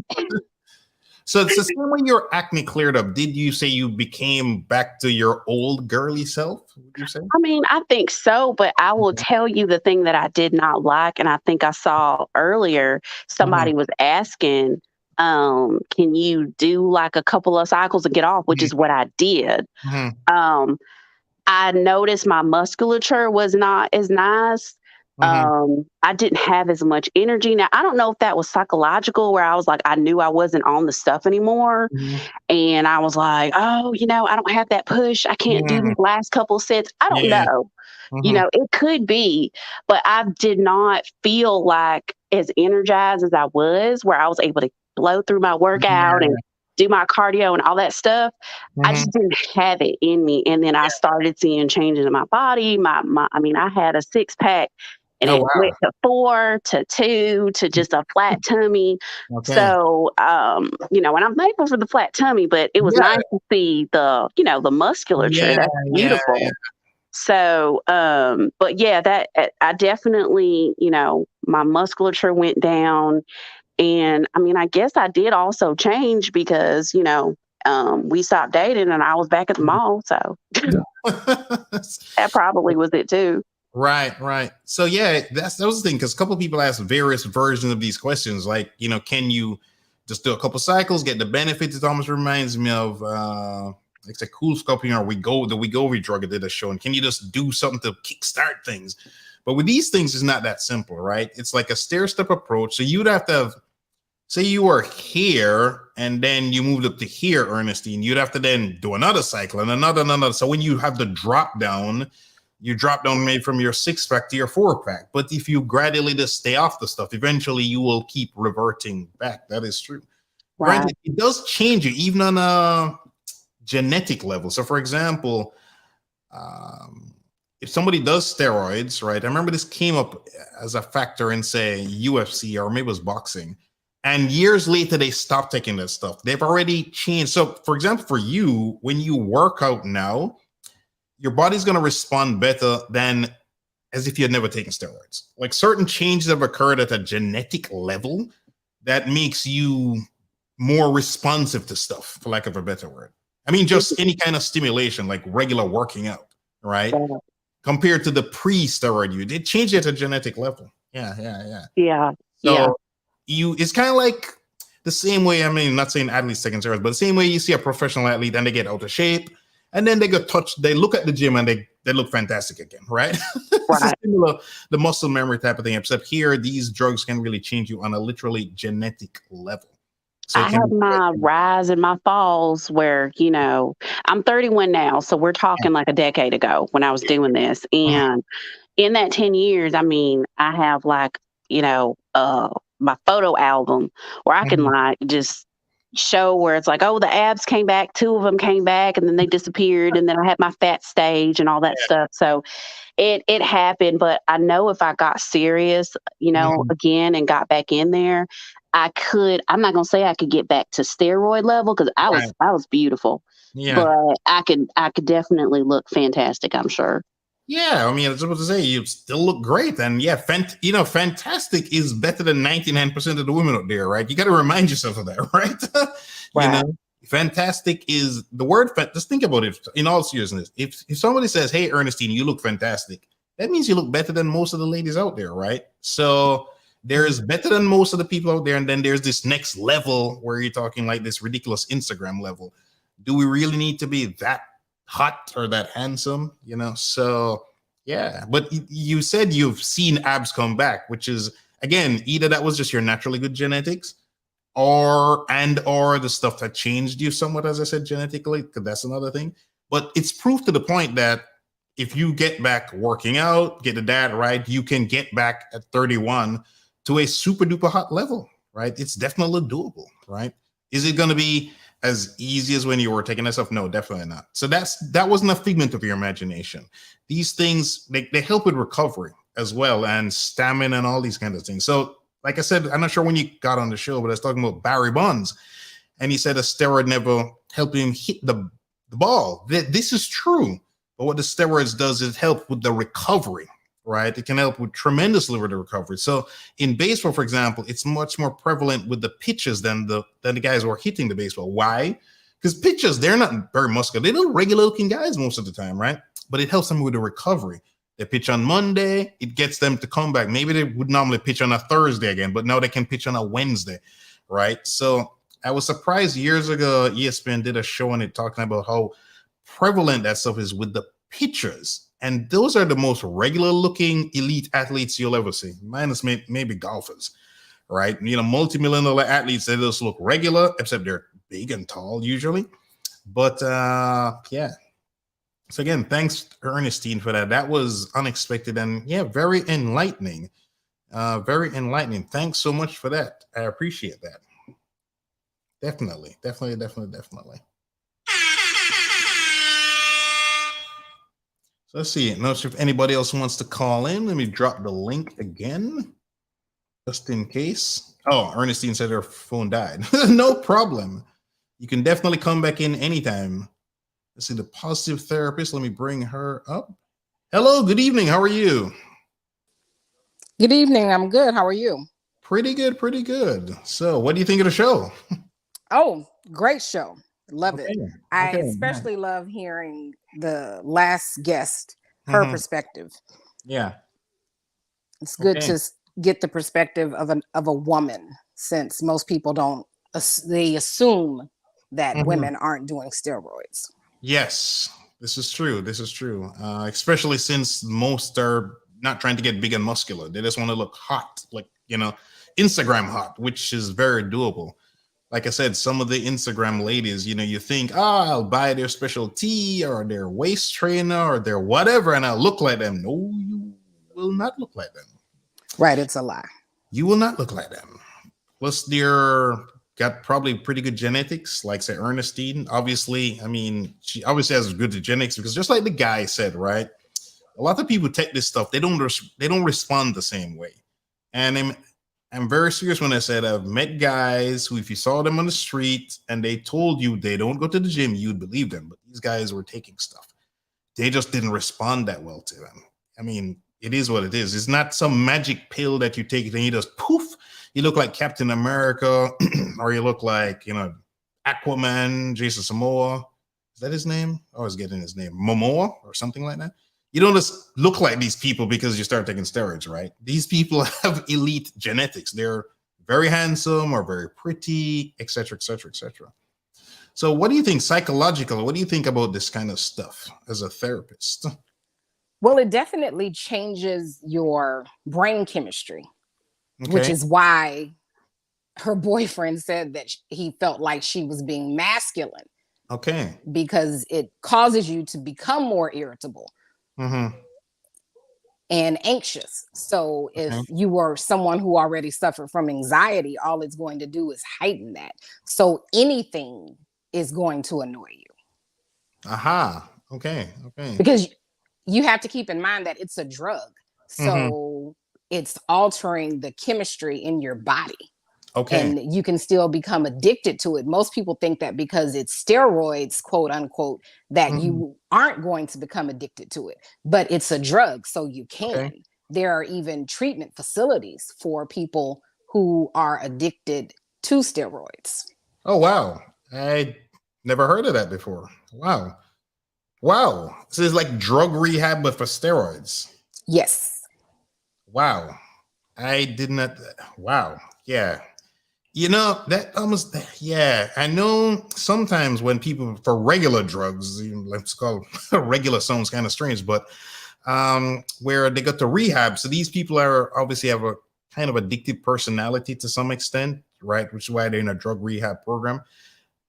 So it's the same when your acne cleared up. Did you say you became back to your old girly self? Would you say? I mean, I think so, but I will tell you the thing that I did not like, and I think I saw earlier, somebody was asking, can you do like a couple of cycles and get off, which is what I did. I noticed my musculature was not as nice. I didn't have as much energy. Now, I don't know if that was psychological, where I was like, I knew I wasn't on the stuff anymore. Mhm. And I was like, oh, I don't have that push. I can't do Mm, these last couple sets. I don't yeah. know. Mhm. It could be, but I did not feel like as energized as I was, where I was able to blow through my workout and Yeah. do my cardio and all that stuff. I Mhm. just didn't have it in me. And then I started seeing changes in my body. I mean, I had a six pack and Oh, it wow. went to 4 to 2 to just a flat tummy. Okay. So, and I'm thankful for the flat tummy, but it was Yeah. nice to see the musculature. Yeah. That's Yeah. beautiful. So, but yeah, that I definitely, my musculature went down. And I mean, I guess I did also change because, we stopped dating and I was back at the mall. So that probably was it too. Right, right. So yeah, that was the thing, because a couple of people asked various versions of these questions, like, can you just do a couple cycles, get the benefits? It almost reminds me of it's a cool sculpting, or the Wegovy drug I did a show, and can you just do something to kickstart things? But with these things, it's not that simple, right? It's like a stair-step approach. So you'd have to have, say you were here and then you moved up to here, Ernestine, you'd have to then do another cycle and another. So when you have the drop down, you drop down maybe from your six pack to your four pack. But if you gradually just stay off the stuff, eventually you will keep reverting back. That is true. Right. Granted, it does change you even on a genetic level. So for example, if somebody does steroids, right? I remember this came up as a factor in, say, UFC, or maybe it was boxing. And years later, they stopped taking that stuff. They've already changed. So, for example, for you, when you work out now, your body's going to respond better than as if you had never taken steroids. Like, certain changes have occurred at a genetic level that makes you more responsive to stuff, for lack of a better word. I mean, just any kind of stimulation, like regular working out, right? Yeah. Compared to the pre-steroid you, it changed at a genetic level. Yeah. Yeah. Yeah. So it's kind of like the same way. I mean, not saying athletes taking steroids, but the same way you see a professional athlete and they get out of shape, and then they get touched. They look at the gym and they look fantastic again, right? It's a Right. similar, the muscle memory type of thing. Except here, these drugs can really change you on a literally genetic level. So I it can have be my rise and my falls where, I'm 31 now. So we're talking like a decade ago when I was doing this. And in that 10 years, I mean, I have like, my photo album where I can like just show where it's like, oh, the abs came back, 2 of them came back and then they disappeared. And then I had my fat stage and all that stuff. So it happened, but I know if I got serious, again and got back in there, I'm not gonna say I could get back to steroid level because right. I was beautiful. Yeah. But I could definitely look fantastic, I'm sure. Yeah, I mean, I was supposed to say you still look great, and yeah, fantastic is better than 99% of the women out there, right? You got to remind yourself of that, right? Right. Fantastic is the word. Just think about it in all seriousness. If somebody says, "Hey, Ernestine, you look fantastic," that means you look better than most of the ladies out there, right? So there's better than most of the people out there, and then there's this next level where you're talking like this ridiculous Instagram level. Do we really need to be that hot or that handsome? So yeah. But you said you've seen abs come back, which is, again, either that was just your naturally good genetics, or the stuff that changed you somewhat, as I said, genetically, because that's another thing. But it's proof to the point that if you get back working out, get the diet right, you can get back at 31 to a super duper hot level, right? It's definitely doable, right? Is it going to be as easy as when you were taking that stuff? No, definitely not. So that wasn't a figment of your imagination. These things, they help with recovery as well, and stamina and all these kinds of things. So like I said, I'm not sure when you got on the show, but I was talking about Barry Bonds, and he said a steroid never helped him hit the ball. This is true. But what the steroids does is help with the recovery, right? It can help with tremendously with the recovery. So in baseball, for example, it's much more prevalent with the pitchers than the guys who are hitting the baseball. Why? Because pitchers, they're not very muscular. They're regular looking guys most of the time, right? But it helps them with the recovery. They pitch on Monday, it gets them to come back. Maybe they would normally pitch on a Thursday again, but now they can pitch on a Wednesday, right? So I was surprised years ago, ESPN did a show on it talking about how prevalent that stuff is with the pictures, and those are the most regular looking elite athletes you'll ever see, minus maybe golfers, right? Multi-million dollar athletes, they just look regular, except they're big and tall usually. But yeah. So again, thanks Ernestine for that. That was unexpected and yeah, very enlightening. Very enlightening. Thanks so much for that. I appreciate that. Definitely. So let's see. Not sure if anybody else wants to call in. Let me drop the link again, just in case. Oh, Ernestine said her phone died. No problem. You can definitely come back in anytime. Let's see, the positive therapist. Let me bring her up. Hello, good evening. How are you? Good evening. I'm good. How are you? Pretty good. So, what do you think of the show? Oh, great show. Love it. Okay. I Okay, especially love hearing the last guest, her perspective. Yeah. It's good to get the perspective of a woman, since most people don't, they assume that women aren't doing steroids. Yes, this is true. Especially since most are not trying to get big and muscular. They just want to look hot, like, Instagram hot, which is very doable. Like I said, some of the Instagram ladies, you think, I'll buy their special tee or their waist trainer or their whatever, and I'll look like them. No, you will not look like them. Right, it's a lie. You will not look like them. Plus, they're got probably pretty good genetics, like say Ernestine. Obviously, she obviously has good genetics because just like the guy said, right? A lot of people take this stuff, they don't respond the same way. And I'm very serious when I said I've met guys who, if you saw them on the street and they told you they don't go to the gym, you'd believe them. But these guys were taking stuff. They just didn't respond that well to them. It is what it is. It's not some magic pill that you take and you just poof, you look like Captain America, or you look like, Aquaman, Jason Momoa. Is that his name? I was getting his name. Momoa or something like that. You don't just look like these people because you start taking steroids, right? These people have elite genetics. They're very handsome or very pretty, etc., etc., etc. So what do you think psychologically? What do you think about this kind of stuff as a therapist? Well, it definitely changes your brain chemistry, which is why her boyfriend said that he felt like she was being masculine. Okay. Because it causes you to become more irritable and anxious. So if you were someone who already suffered from anxiety, all it's going to do is heighten that. So anything is going to annoy you. Aha. Okay. Because you have to keep in mind that it's a drug. So it's altering the chemistry in your body. Okay. And you can still become addicted to it. Most people think that because it's steroids, quote unquote, that you aren't going to become addicted to it. But it's a drug, so you can. Okay. There are even treatment facilities for people who are addicted to steroids. Oh, wow. I never heard of that before. Wow. So it's like drug rehab, but for steroids. Yes. Wow. I did not. Wow. Yeah. That almost, yeah, I know sometimes when people for regular drugs, let's call it regular, sounds kind of strange, but where they go to rehab. So these people are obviously have a kind of addictive personality to some extent, right? Which is why they're in a drug rehab program.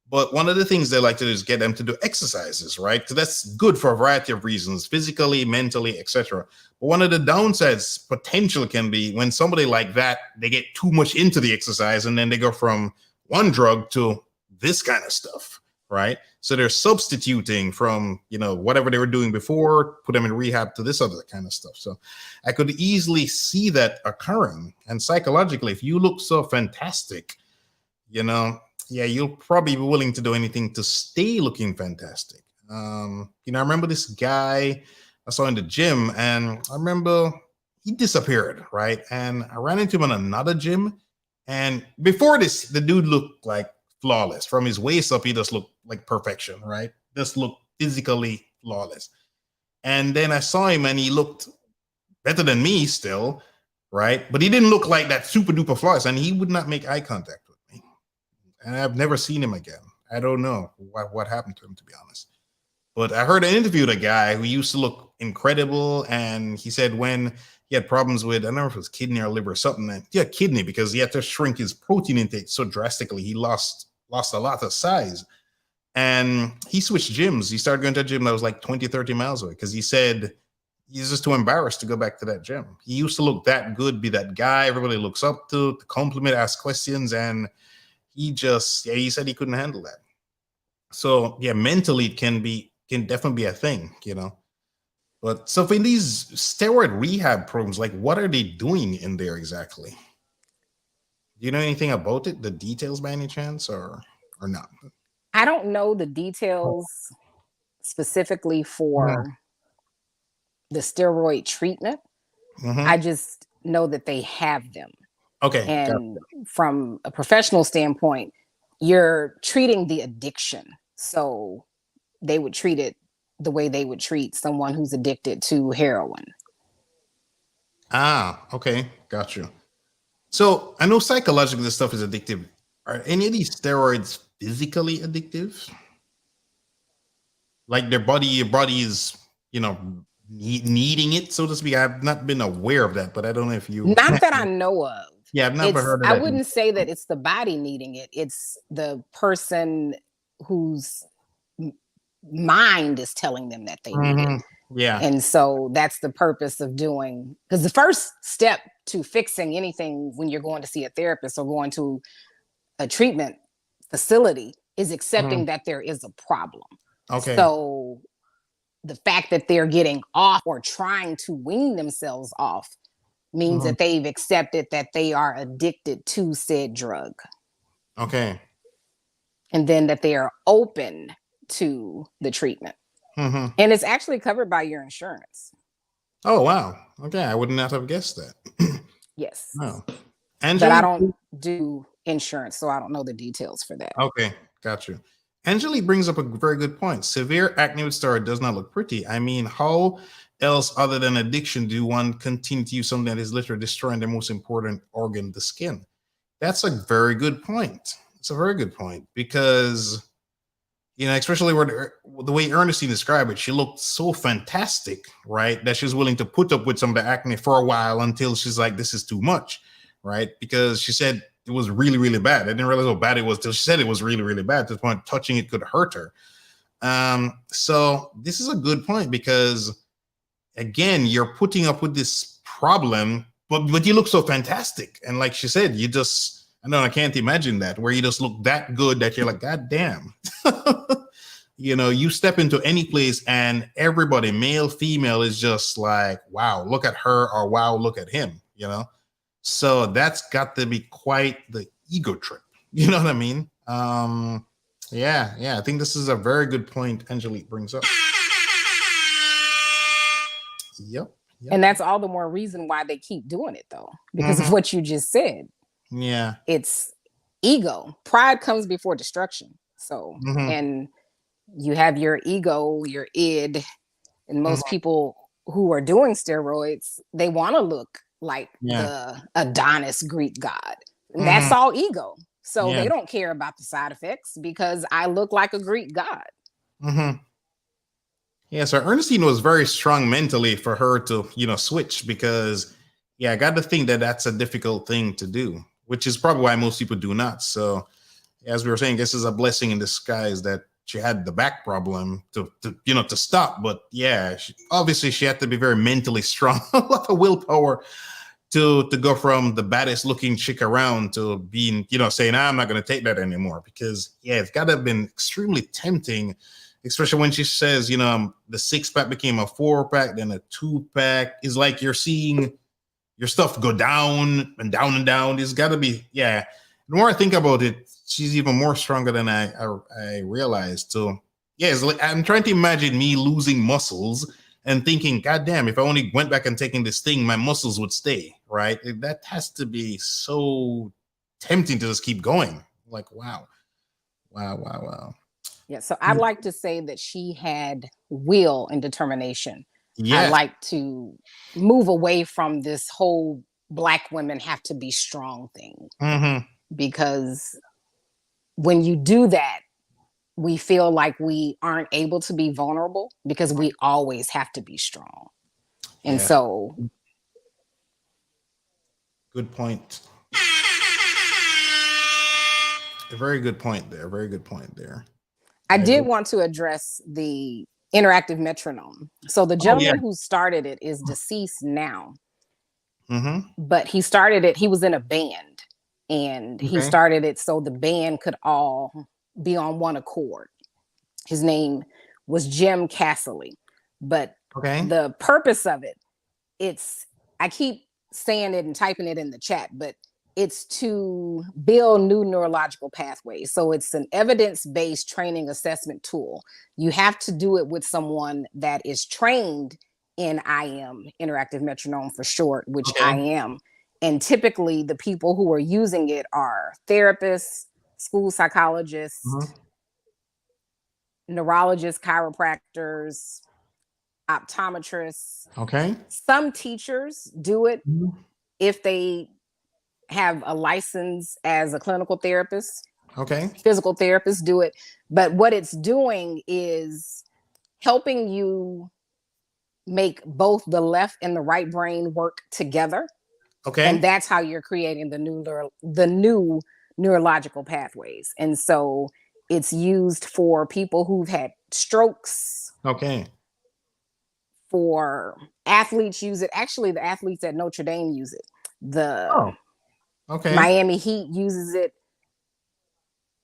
But one of the things they like to do is get them to do exercises, right? Because that's good for a variety of reasons, physically, mentally, etc. But one of the downsides potential can be when somebody like that, they get too much into the exercise and then they go from one drug to this kind of stuff, right? So they're substituting from, whatever they were doing before, put them in rehab to this other kind of stuff. So I could easily see that occurring. And psychologically, if you look so fantastic, yeah, you'll probably be willing to do anything to stay looking fantastic. I remember this guy I saw in the gym, and I remember he disappeared, right? And I ran into him in another gym, and before this, the dude looked like flawless. From his waist up, he just looked like perfection, right? Just looked physically flawless. And then I saw him, and he looked better than me still, right? But he didn't look like that super duper flawless, and he would not make eye contact. And I've never seen him again. I don't know what happened to him, to be honest. But I heard an interview with a guy who used to look incredible, and he said when he had problems with, I don't know if it was kidney or liver or something. Yeah, kidney, because he had to shrink his protein intake so drastically. He lost a lot of size. And he switched gyms. He started going to a gym that was like 20, 30 miles away because he said he's just too embarrassed to go back to that gym. He used to look that good, be that guy everybody looks up to compliment, ask questions, and he said he couldn't handle that. So yeah, mentally it can definitely be a thing, But so for these steroid rehab programs, like what are they doing in there exactly? Do you know anything about it? The details by any chance or not? I don't know the details specifically for the steroid treatment. I just know that they have them. Okay. And from a professional standpoint, you're treating the addiction. So they would treat it the way they would treat someone who's addicted to heroin. Ah, okay. Got you. So I know psychologically this stuff is addictive. Are any of these steroids physically addictive? Like your body is, needing it, so to speak. I've not been aware of that, but I don't know if you. Not that I know of. Yeah, I've never heard of that. I wouldn't say that it's the body needing it. It's the person whose mind is telling them that they need it. Yeah. And so that's the purpose of doing, because the first step to fixing anything when you're going to see a therapist or going to a treatment facility is accepting that there is a problem. Okay. So the fact that they're getting off or trying to wean themselves off means that they've accepted that they are addicted to said drug. Okay. And then that they are open to the treatment. And it's actually covered by your insurance. Oh, wow. Okay. I would not have guessed that. Yes. Oh. But I don't do insurance, so I don't know the details for that. Okay. Got you. Angelique brings up a very good point. Severe acne with steroid does not look pretty. I mean, how else other than addiction do one continue to use something that is literally destroying the most important organ, the skin? That's a very good point. It's a very good point because, especially the way Ernestine described it, she looked so fantastic, right? That she's willing to put up with some of the acne for a while until she's like, this is too much, right? Because she said it was really, really bad. I didn't realize how bad it was till she said it was really, really bad. To the point touching it could hurt her. So this is a good point because, again, you're putting up with this problem, but you look so fantastic. And like she said, I can't imagine that, where you just look that good that you're like, God damn. You step into any place and everybody, male, female, is just like, wow, look at her, or wow, look at him, So that's got to be quite the ego trip. You know what I mean? Yeah. I think this is a very good point Angelique brings up. Yep. And that's all the more reason why they keep doing it, though, because of what you just said. Yeah. It's ego. Pride comes before destruction. So, and you have your ego, your id, and most people who are doing steroids, they want to look like the Adonis Greek god. And that's all ego. So they don't care about the side effects because I look like a Greek god. Yeah, so Ernestine was very strong mentally for her to, switch because, I got to think that that's a difficult thing to do, which is probably why most people do not. So as we were saying, this is a blessing in disguise that she had the back problem to stop. But obviously she had to be very mentally strong, a lot of willpower to go from the baddest looking chick around to being, saying, I'm not going to take that anymore, because it's got to have been extremely tempting, especially when she says, the 6-pack became a 4-pack, then a 2-pack. It's like you're seeing your stuff go down and down and down. It's got to be, The more I think about it, she's even more stronger than I realized. So, it's like I'm trying to imagine me losing muscles and thinking, God damn, if I only went back and taking this thing, my muscles would stay, right? That has to be so tempting to just keep going. Like, wow. Yeah, so I'd like to say that she had will and determination. Yeah. I like to move away from this whole Black women have to be strong thing. Because when you do that, we feel like we aren't able to be vulnerable because we always have to be strong. And so. Good point. A very good point there. Very good point there. I did want to address the interactive metronome. So the gentleman who started it is deceased now. But he started it, he was in a band, and he started it so the band could all be on one accord. His name was Jim Casserly. But the purpose of it, I keep saying it and typing it in the chat, but it's to build new neurological pathways. So it's an evidence-based training assessment tool. You have to do it with someone that is trained in IM, interactive metronome for short, which I am. And typically the people who are using it are therapists, school psychologists, neurologists, chiropractors, optometrists. Some teachers do it if they have a license as a clinical therapist. Physical therapists do it. But what it's doing is helping you make both the left and the right brain work together. And that's how you're creating the new neurological pathways. And so it's used for people who've had strokes. For athletes use it. Actually, the athletes at Notre Dame use it. The Miami Heat uses it.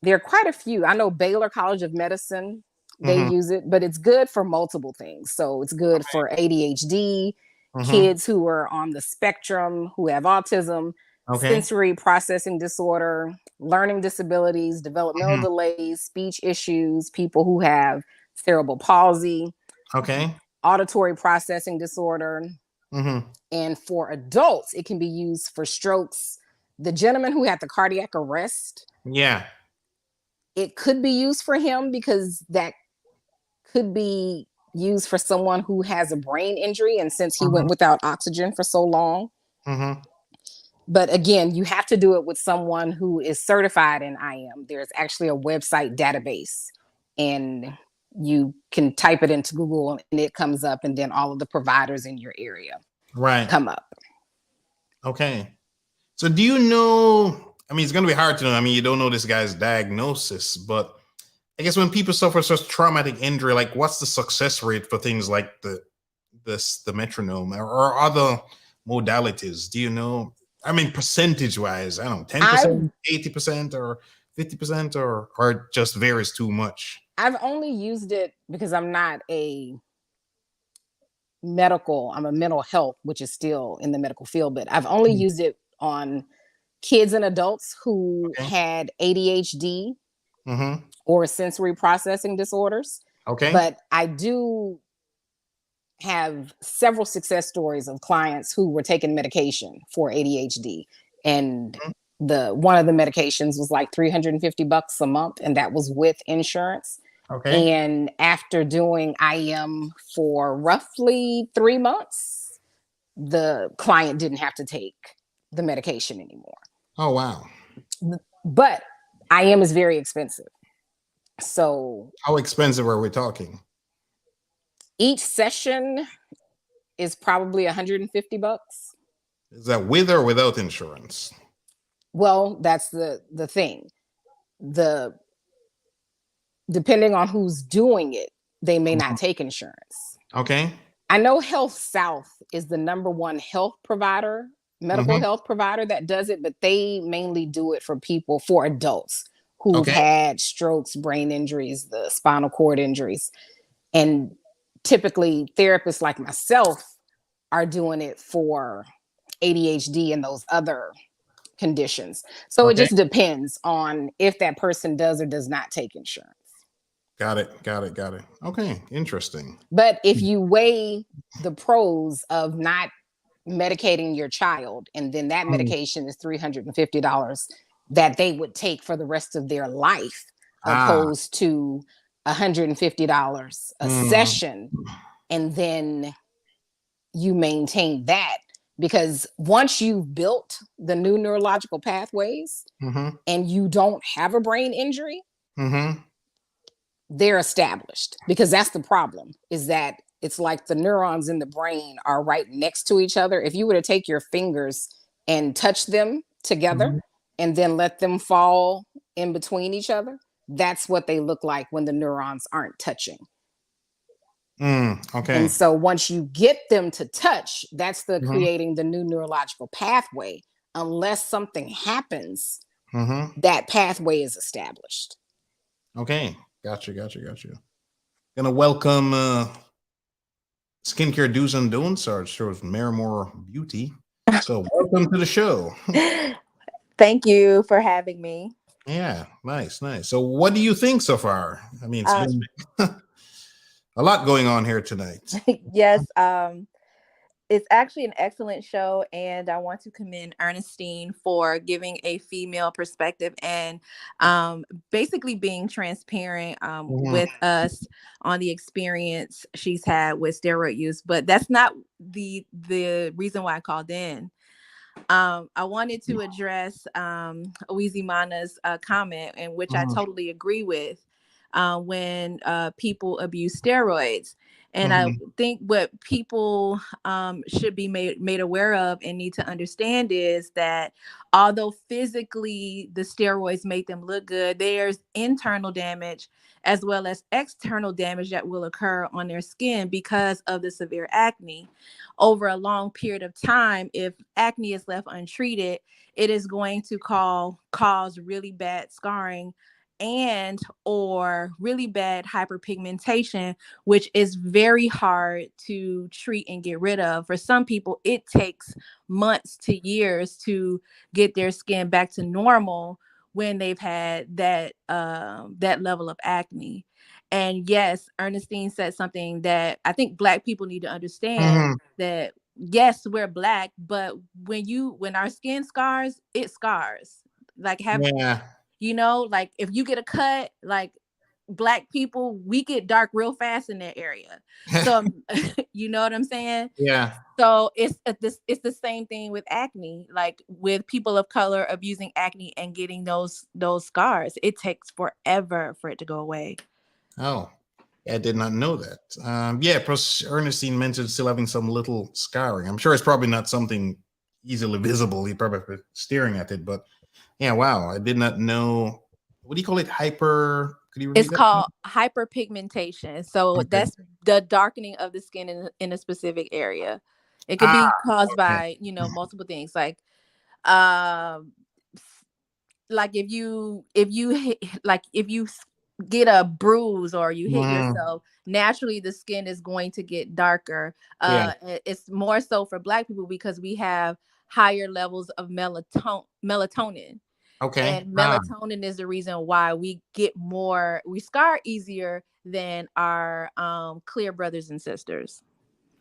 There are quite a few. I know Baylor College of Medicine, they use it, but it's good for multiple things. So it's good for ADHD, kids who are on the spectrum, who have autism, sensory processing disorder, learning disabilities, developmental delays, speech issues, people who have cerebral palsy, auditory processing disorder. And for adults, it can be used for strokes. The gentleman who had the cardiac arrest, it could be used for him because that could be used for someone who has a brain injury. And since he went without oxygen for so long. But again, you have to do it with someone who is certified in IM. There's actually a website database, and you can type it into Google and it comes up, and then all of the providers in your area come up. So do you know, I mean, it's going to be hard to know. I mean, you don't know this guy's diagnosis, but I guess when people suffer such traumatic injury, like what's the success rate for things like the metronome or other modalities? Do you know? I mean, percentage wise, I don't know, 10%, 80% or 50% or just varies too much? I've only used it because I'm not a medical, I'm a mental health, which is still in the medical field, but I've only used it on kids and adults who had ADHD or sensory processing disorders. But I do have several success stories of clients who were taking medication for ADHD, and one of the medications was like $350 a month, and that was with insurance. And after doing IM for roughly 3 months, the client didn't have to take the medication anymore. Oh, wow. But IM is very expensive. So how expensive are we talking? Each session is probably $150. Is that with or without insurance? Well, that's the thing. Depending on who's doing it, they may not take insurance. I know Health South is the #1 health provider, medical health provider that does it, but they mainly do it for adults who've had strokes, brain injuries, the spinal cord injuries. And typically therapists like myself are doing it for ADHD and those other conditions. So it just depends on if that person does or does not take insurance. Got it. Okay, interesting. But if you weigh the pros of not medicating your child, and then that medication is $350 that they would take for the rest of their life, opposed to $150 a session, and then you maintain that. Because once you've built the new neurological pathways and you don't have a brain injury, they're established, because that's the problem, is that it's like the neurons in the brain are right next to each other. If you were to take your fingers and touch them together and then let them fall in between each other, that's what they look like when the neurons aren't touching. Okay. And so once you get them to touch, that's the creating the new neurological pathway. Unless something happens, that pathway is established. Okay. Gotcha. Gonna welcome skincare do's and don'ts. Our show is More Beauty. So welcome to the show. Thank you for having me. Yeah, nice. So what do you think so far? I mean, it's been a lot going on here tonight. Yes, it's actually an excellent show, and I want to commend Ernestine for giving a female perspective and basically being transparent with us on the experience she's had with steroid use. But that's not the reason why I called in. I wanted to address Owizi Mana's comment, in which I totally agree with, when people abuse steroids. And I think what people should be made aware of and need to understand is that although physically the steroids make them look good, there's internal damage as well as external damage that will occur on their skin because of the severe acne. Over a long period of time, if acne is left untreated, it is going to cause really bad scarring and or really bad hyperpigmentation, which is very hard to treat and get rid of. For some people, it takes months to years to get their skin back to normal when they've had that level of acne. And yes, Ernestine said something that I think Black people need to understand, that yes, we're Black, but when our skin scars, it scars. Like you know, like if you get a cut, like Black people, we get dark real fast in that area. So you know what I'm saying? Yeah. So it's the same thing with acne, like with people of color abusing acne and getting those scars. It takes forever for it to go away. Oh, I did not know that. Yeah, plus Ernestine mentioned still having some little scarring. I'm sure it's probably not something easily visible. He probably staring at it, but yeah, wow, I did not know. What do you call it? Hyper? Could you repeat It's that? called hyperpigmentation. So that's the darkening of the skin in a specific area. It could be caused by, multiple things, like if you get a bruise or you hit yourself, naturally the skin is going to get darker. It's more so for Black people because we have higher levels of melatonin. Okay. And melatonin is the reason why we scar easier than our clear brothers and sisters.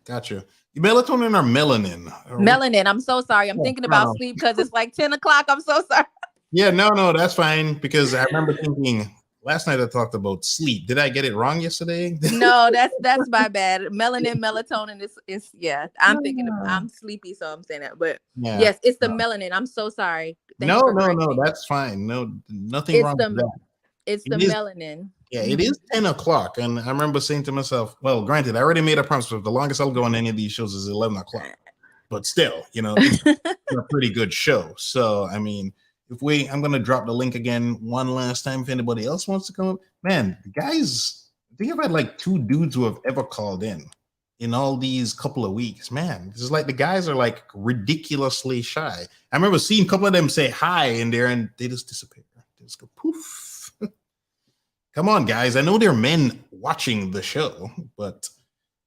Gotcha. Melatonin or melanin? Melanin. I'm so sorry. I'm thinking about sleep because it's like 10 o'clock. I'm so sorry. Yeah, no, that's fine. Because I remember thinking last night I talked about sleep. Did I get it wrong yesterday? No, that's my bad. Melatonin is I'm thinking I'm sleepy, so I'm saying that. But yes, it's the melanin. I'm so sorry. No, that's fine. No, nothing wrong with that. It's the melanin. Yeah, it is 10 o'clock. And I remember saying to myself, well, granted, I already made a promise, but the longest I'll go on any of these shows is 11 o'clock. But still, it's a pretty good show. So, I mean, I'm going to drop the link again one last time if anybody else wants to come up. Man, guys, I think I've had like 2 dudes who have ever called in all these couple of weeks. Man, this is like the guys are like ridiculously shy. I remember seeing a couple of them say hi in there and they just disappear. They just go poof. Come on, guys. I know there are men watching the show, but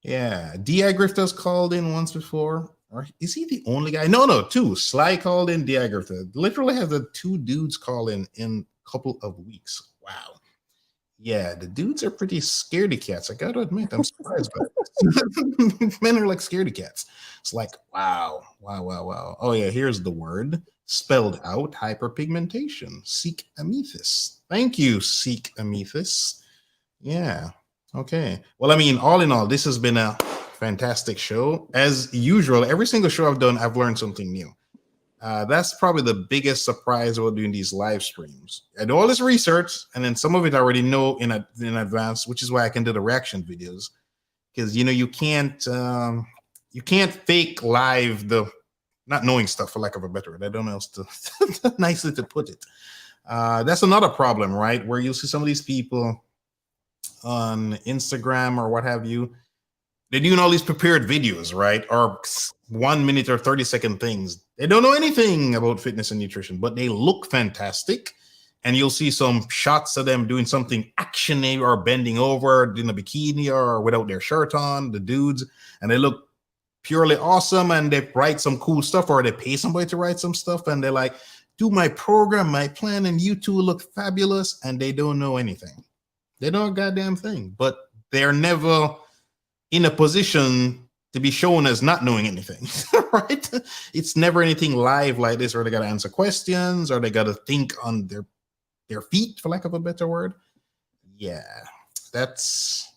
yeah. D.I. Grifter's called in once before. Or is he the only guy? No, 2. Sly called in, D.I. Grifter. Literally has the 2 dudes call in a couple of weeks. Wow. Yeah, the dudes are pretty scaredy cats. I gotta admit, I'm surprised by this. Men are like scaredy cats. It's like, wow. Oh yeah, here's the word spelled out: hyperpigmentation. Seek amethys. Thank you, Seek amethys. Yeah. Okay. Well, I mean, all in all, this has been a fantastic show. As usual, every single show I've done, I've learned something new. That's probably the biggest surprise about doing these live streams. I do all this research, and then some of it I already know in advance, which is why I can do the reaction videos. Because you can't fake live the not knowing stuff, for lack of a better word. I don't know else to nicely to put it. That's another problem, right? Where you'll see some of these people on Instagram or what have you. They're doing all these prepared videos, right? Or 1 minute or 30-second things. They don't know anything about fitness and nutrition, but they look fantastic. And you'll see some shots of them doing something actiony or bending over in a bikini or without their shirt on, the dudes, and they look purely awesome, and they write some cool stuff, or they pay somebody to write some stuff, and they're like, do my program, my plan, and you two look fabulous, and they don't know anything. They know a goddamn thing, but they're never in a position to be shown as not knowing anything, right? It's never anything live like this, or they got to answer questions, or they got to think on their feet, for lack of a better word. Yeah, it's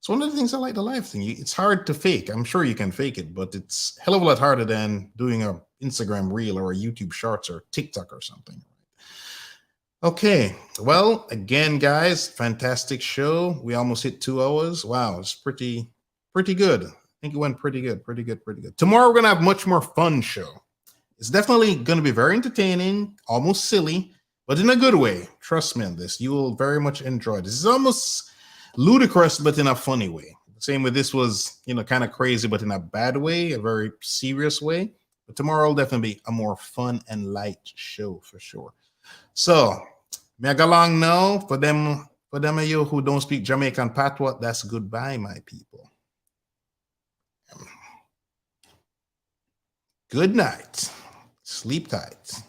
one of the things I like the live thing. It's hard to fake. I'm sure you can fake it, but it's a hell of a lot harder than doing a Instagram reel or a YouTube shorts or TikTok or something. Okay, well, again, guys, fantastic show. We almost hit 2 hours. Wow, it's pretty good. I think it went pretty good. Tomorrow we're gonna have a much more fun show. It's definitely gonna be very entertaining, almost silly, but in a good way. Trust me on this. You will very much enjoy this. It's almost ludicrous, but in a funny way. Same with this was, kind of crazy, but in a bad way, a very serious way. But tomorrow will definitely be a more fun and light show for sure. So, me go along now. For them of you who don't speak Jamaican patois, that's goodbye, my people. Good night. Sleep tight.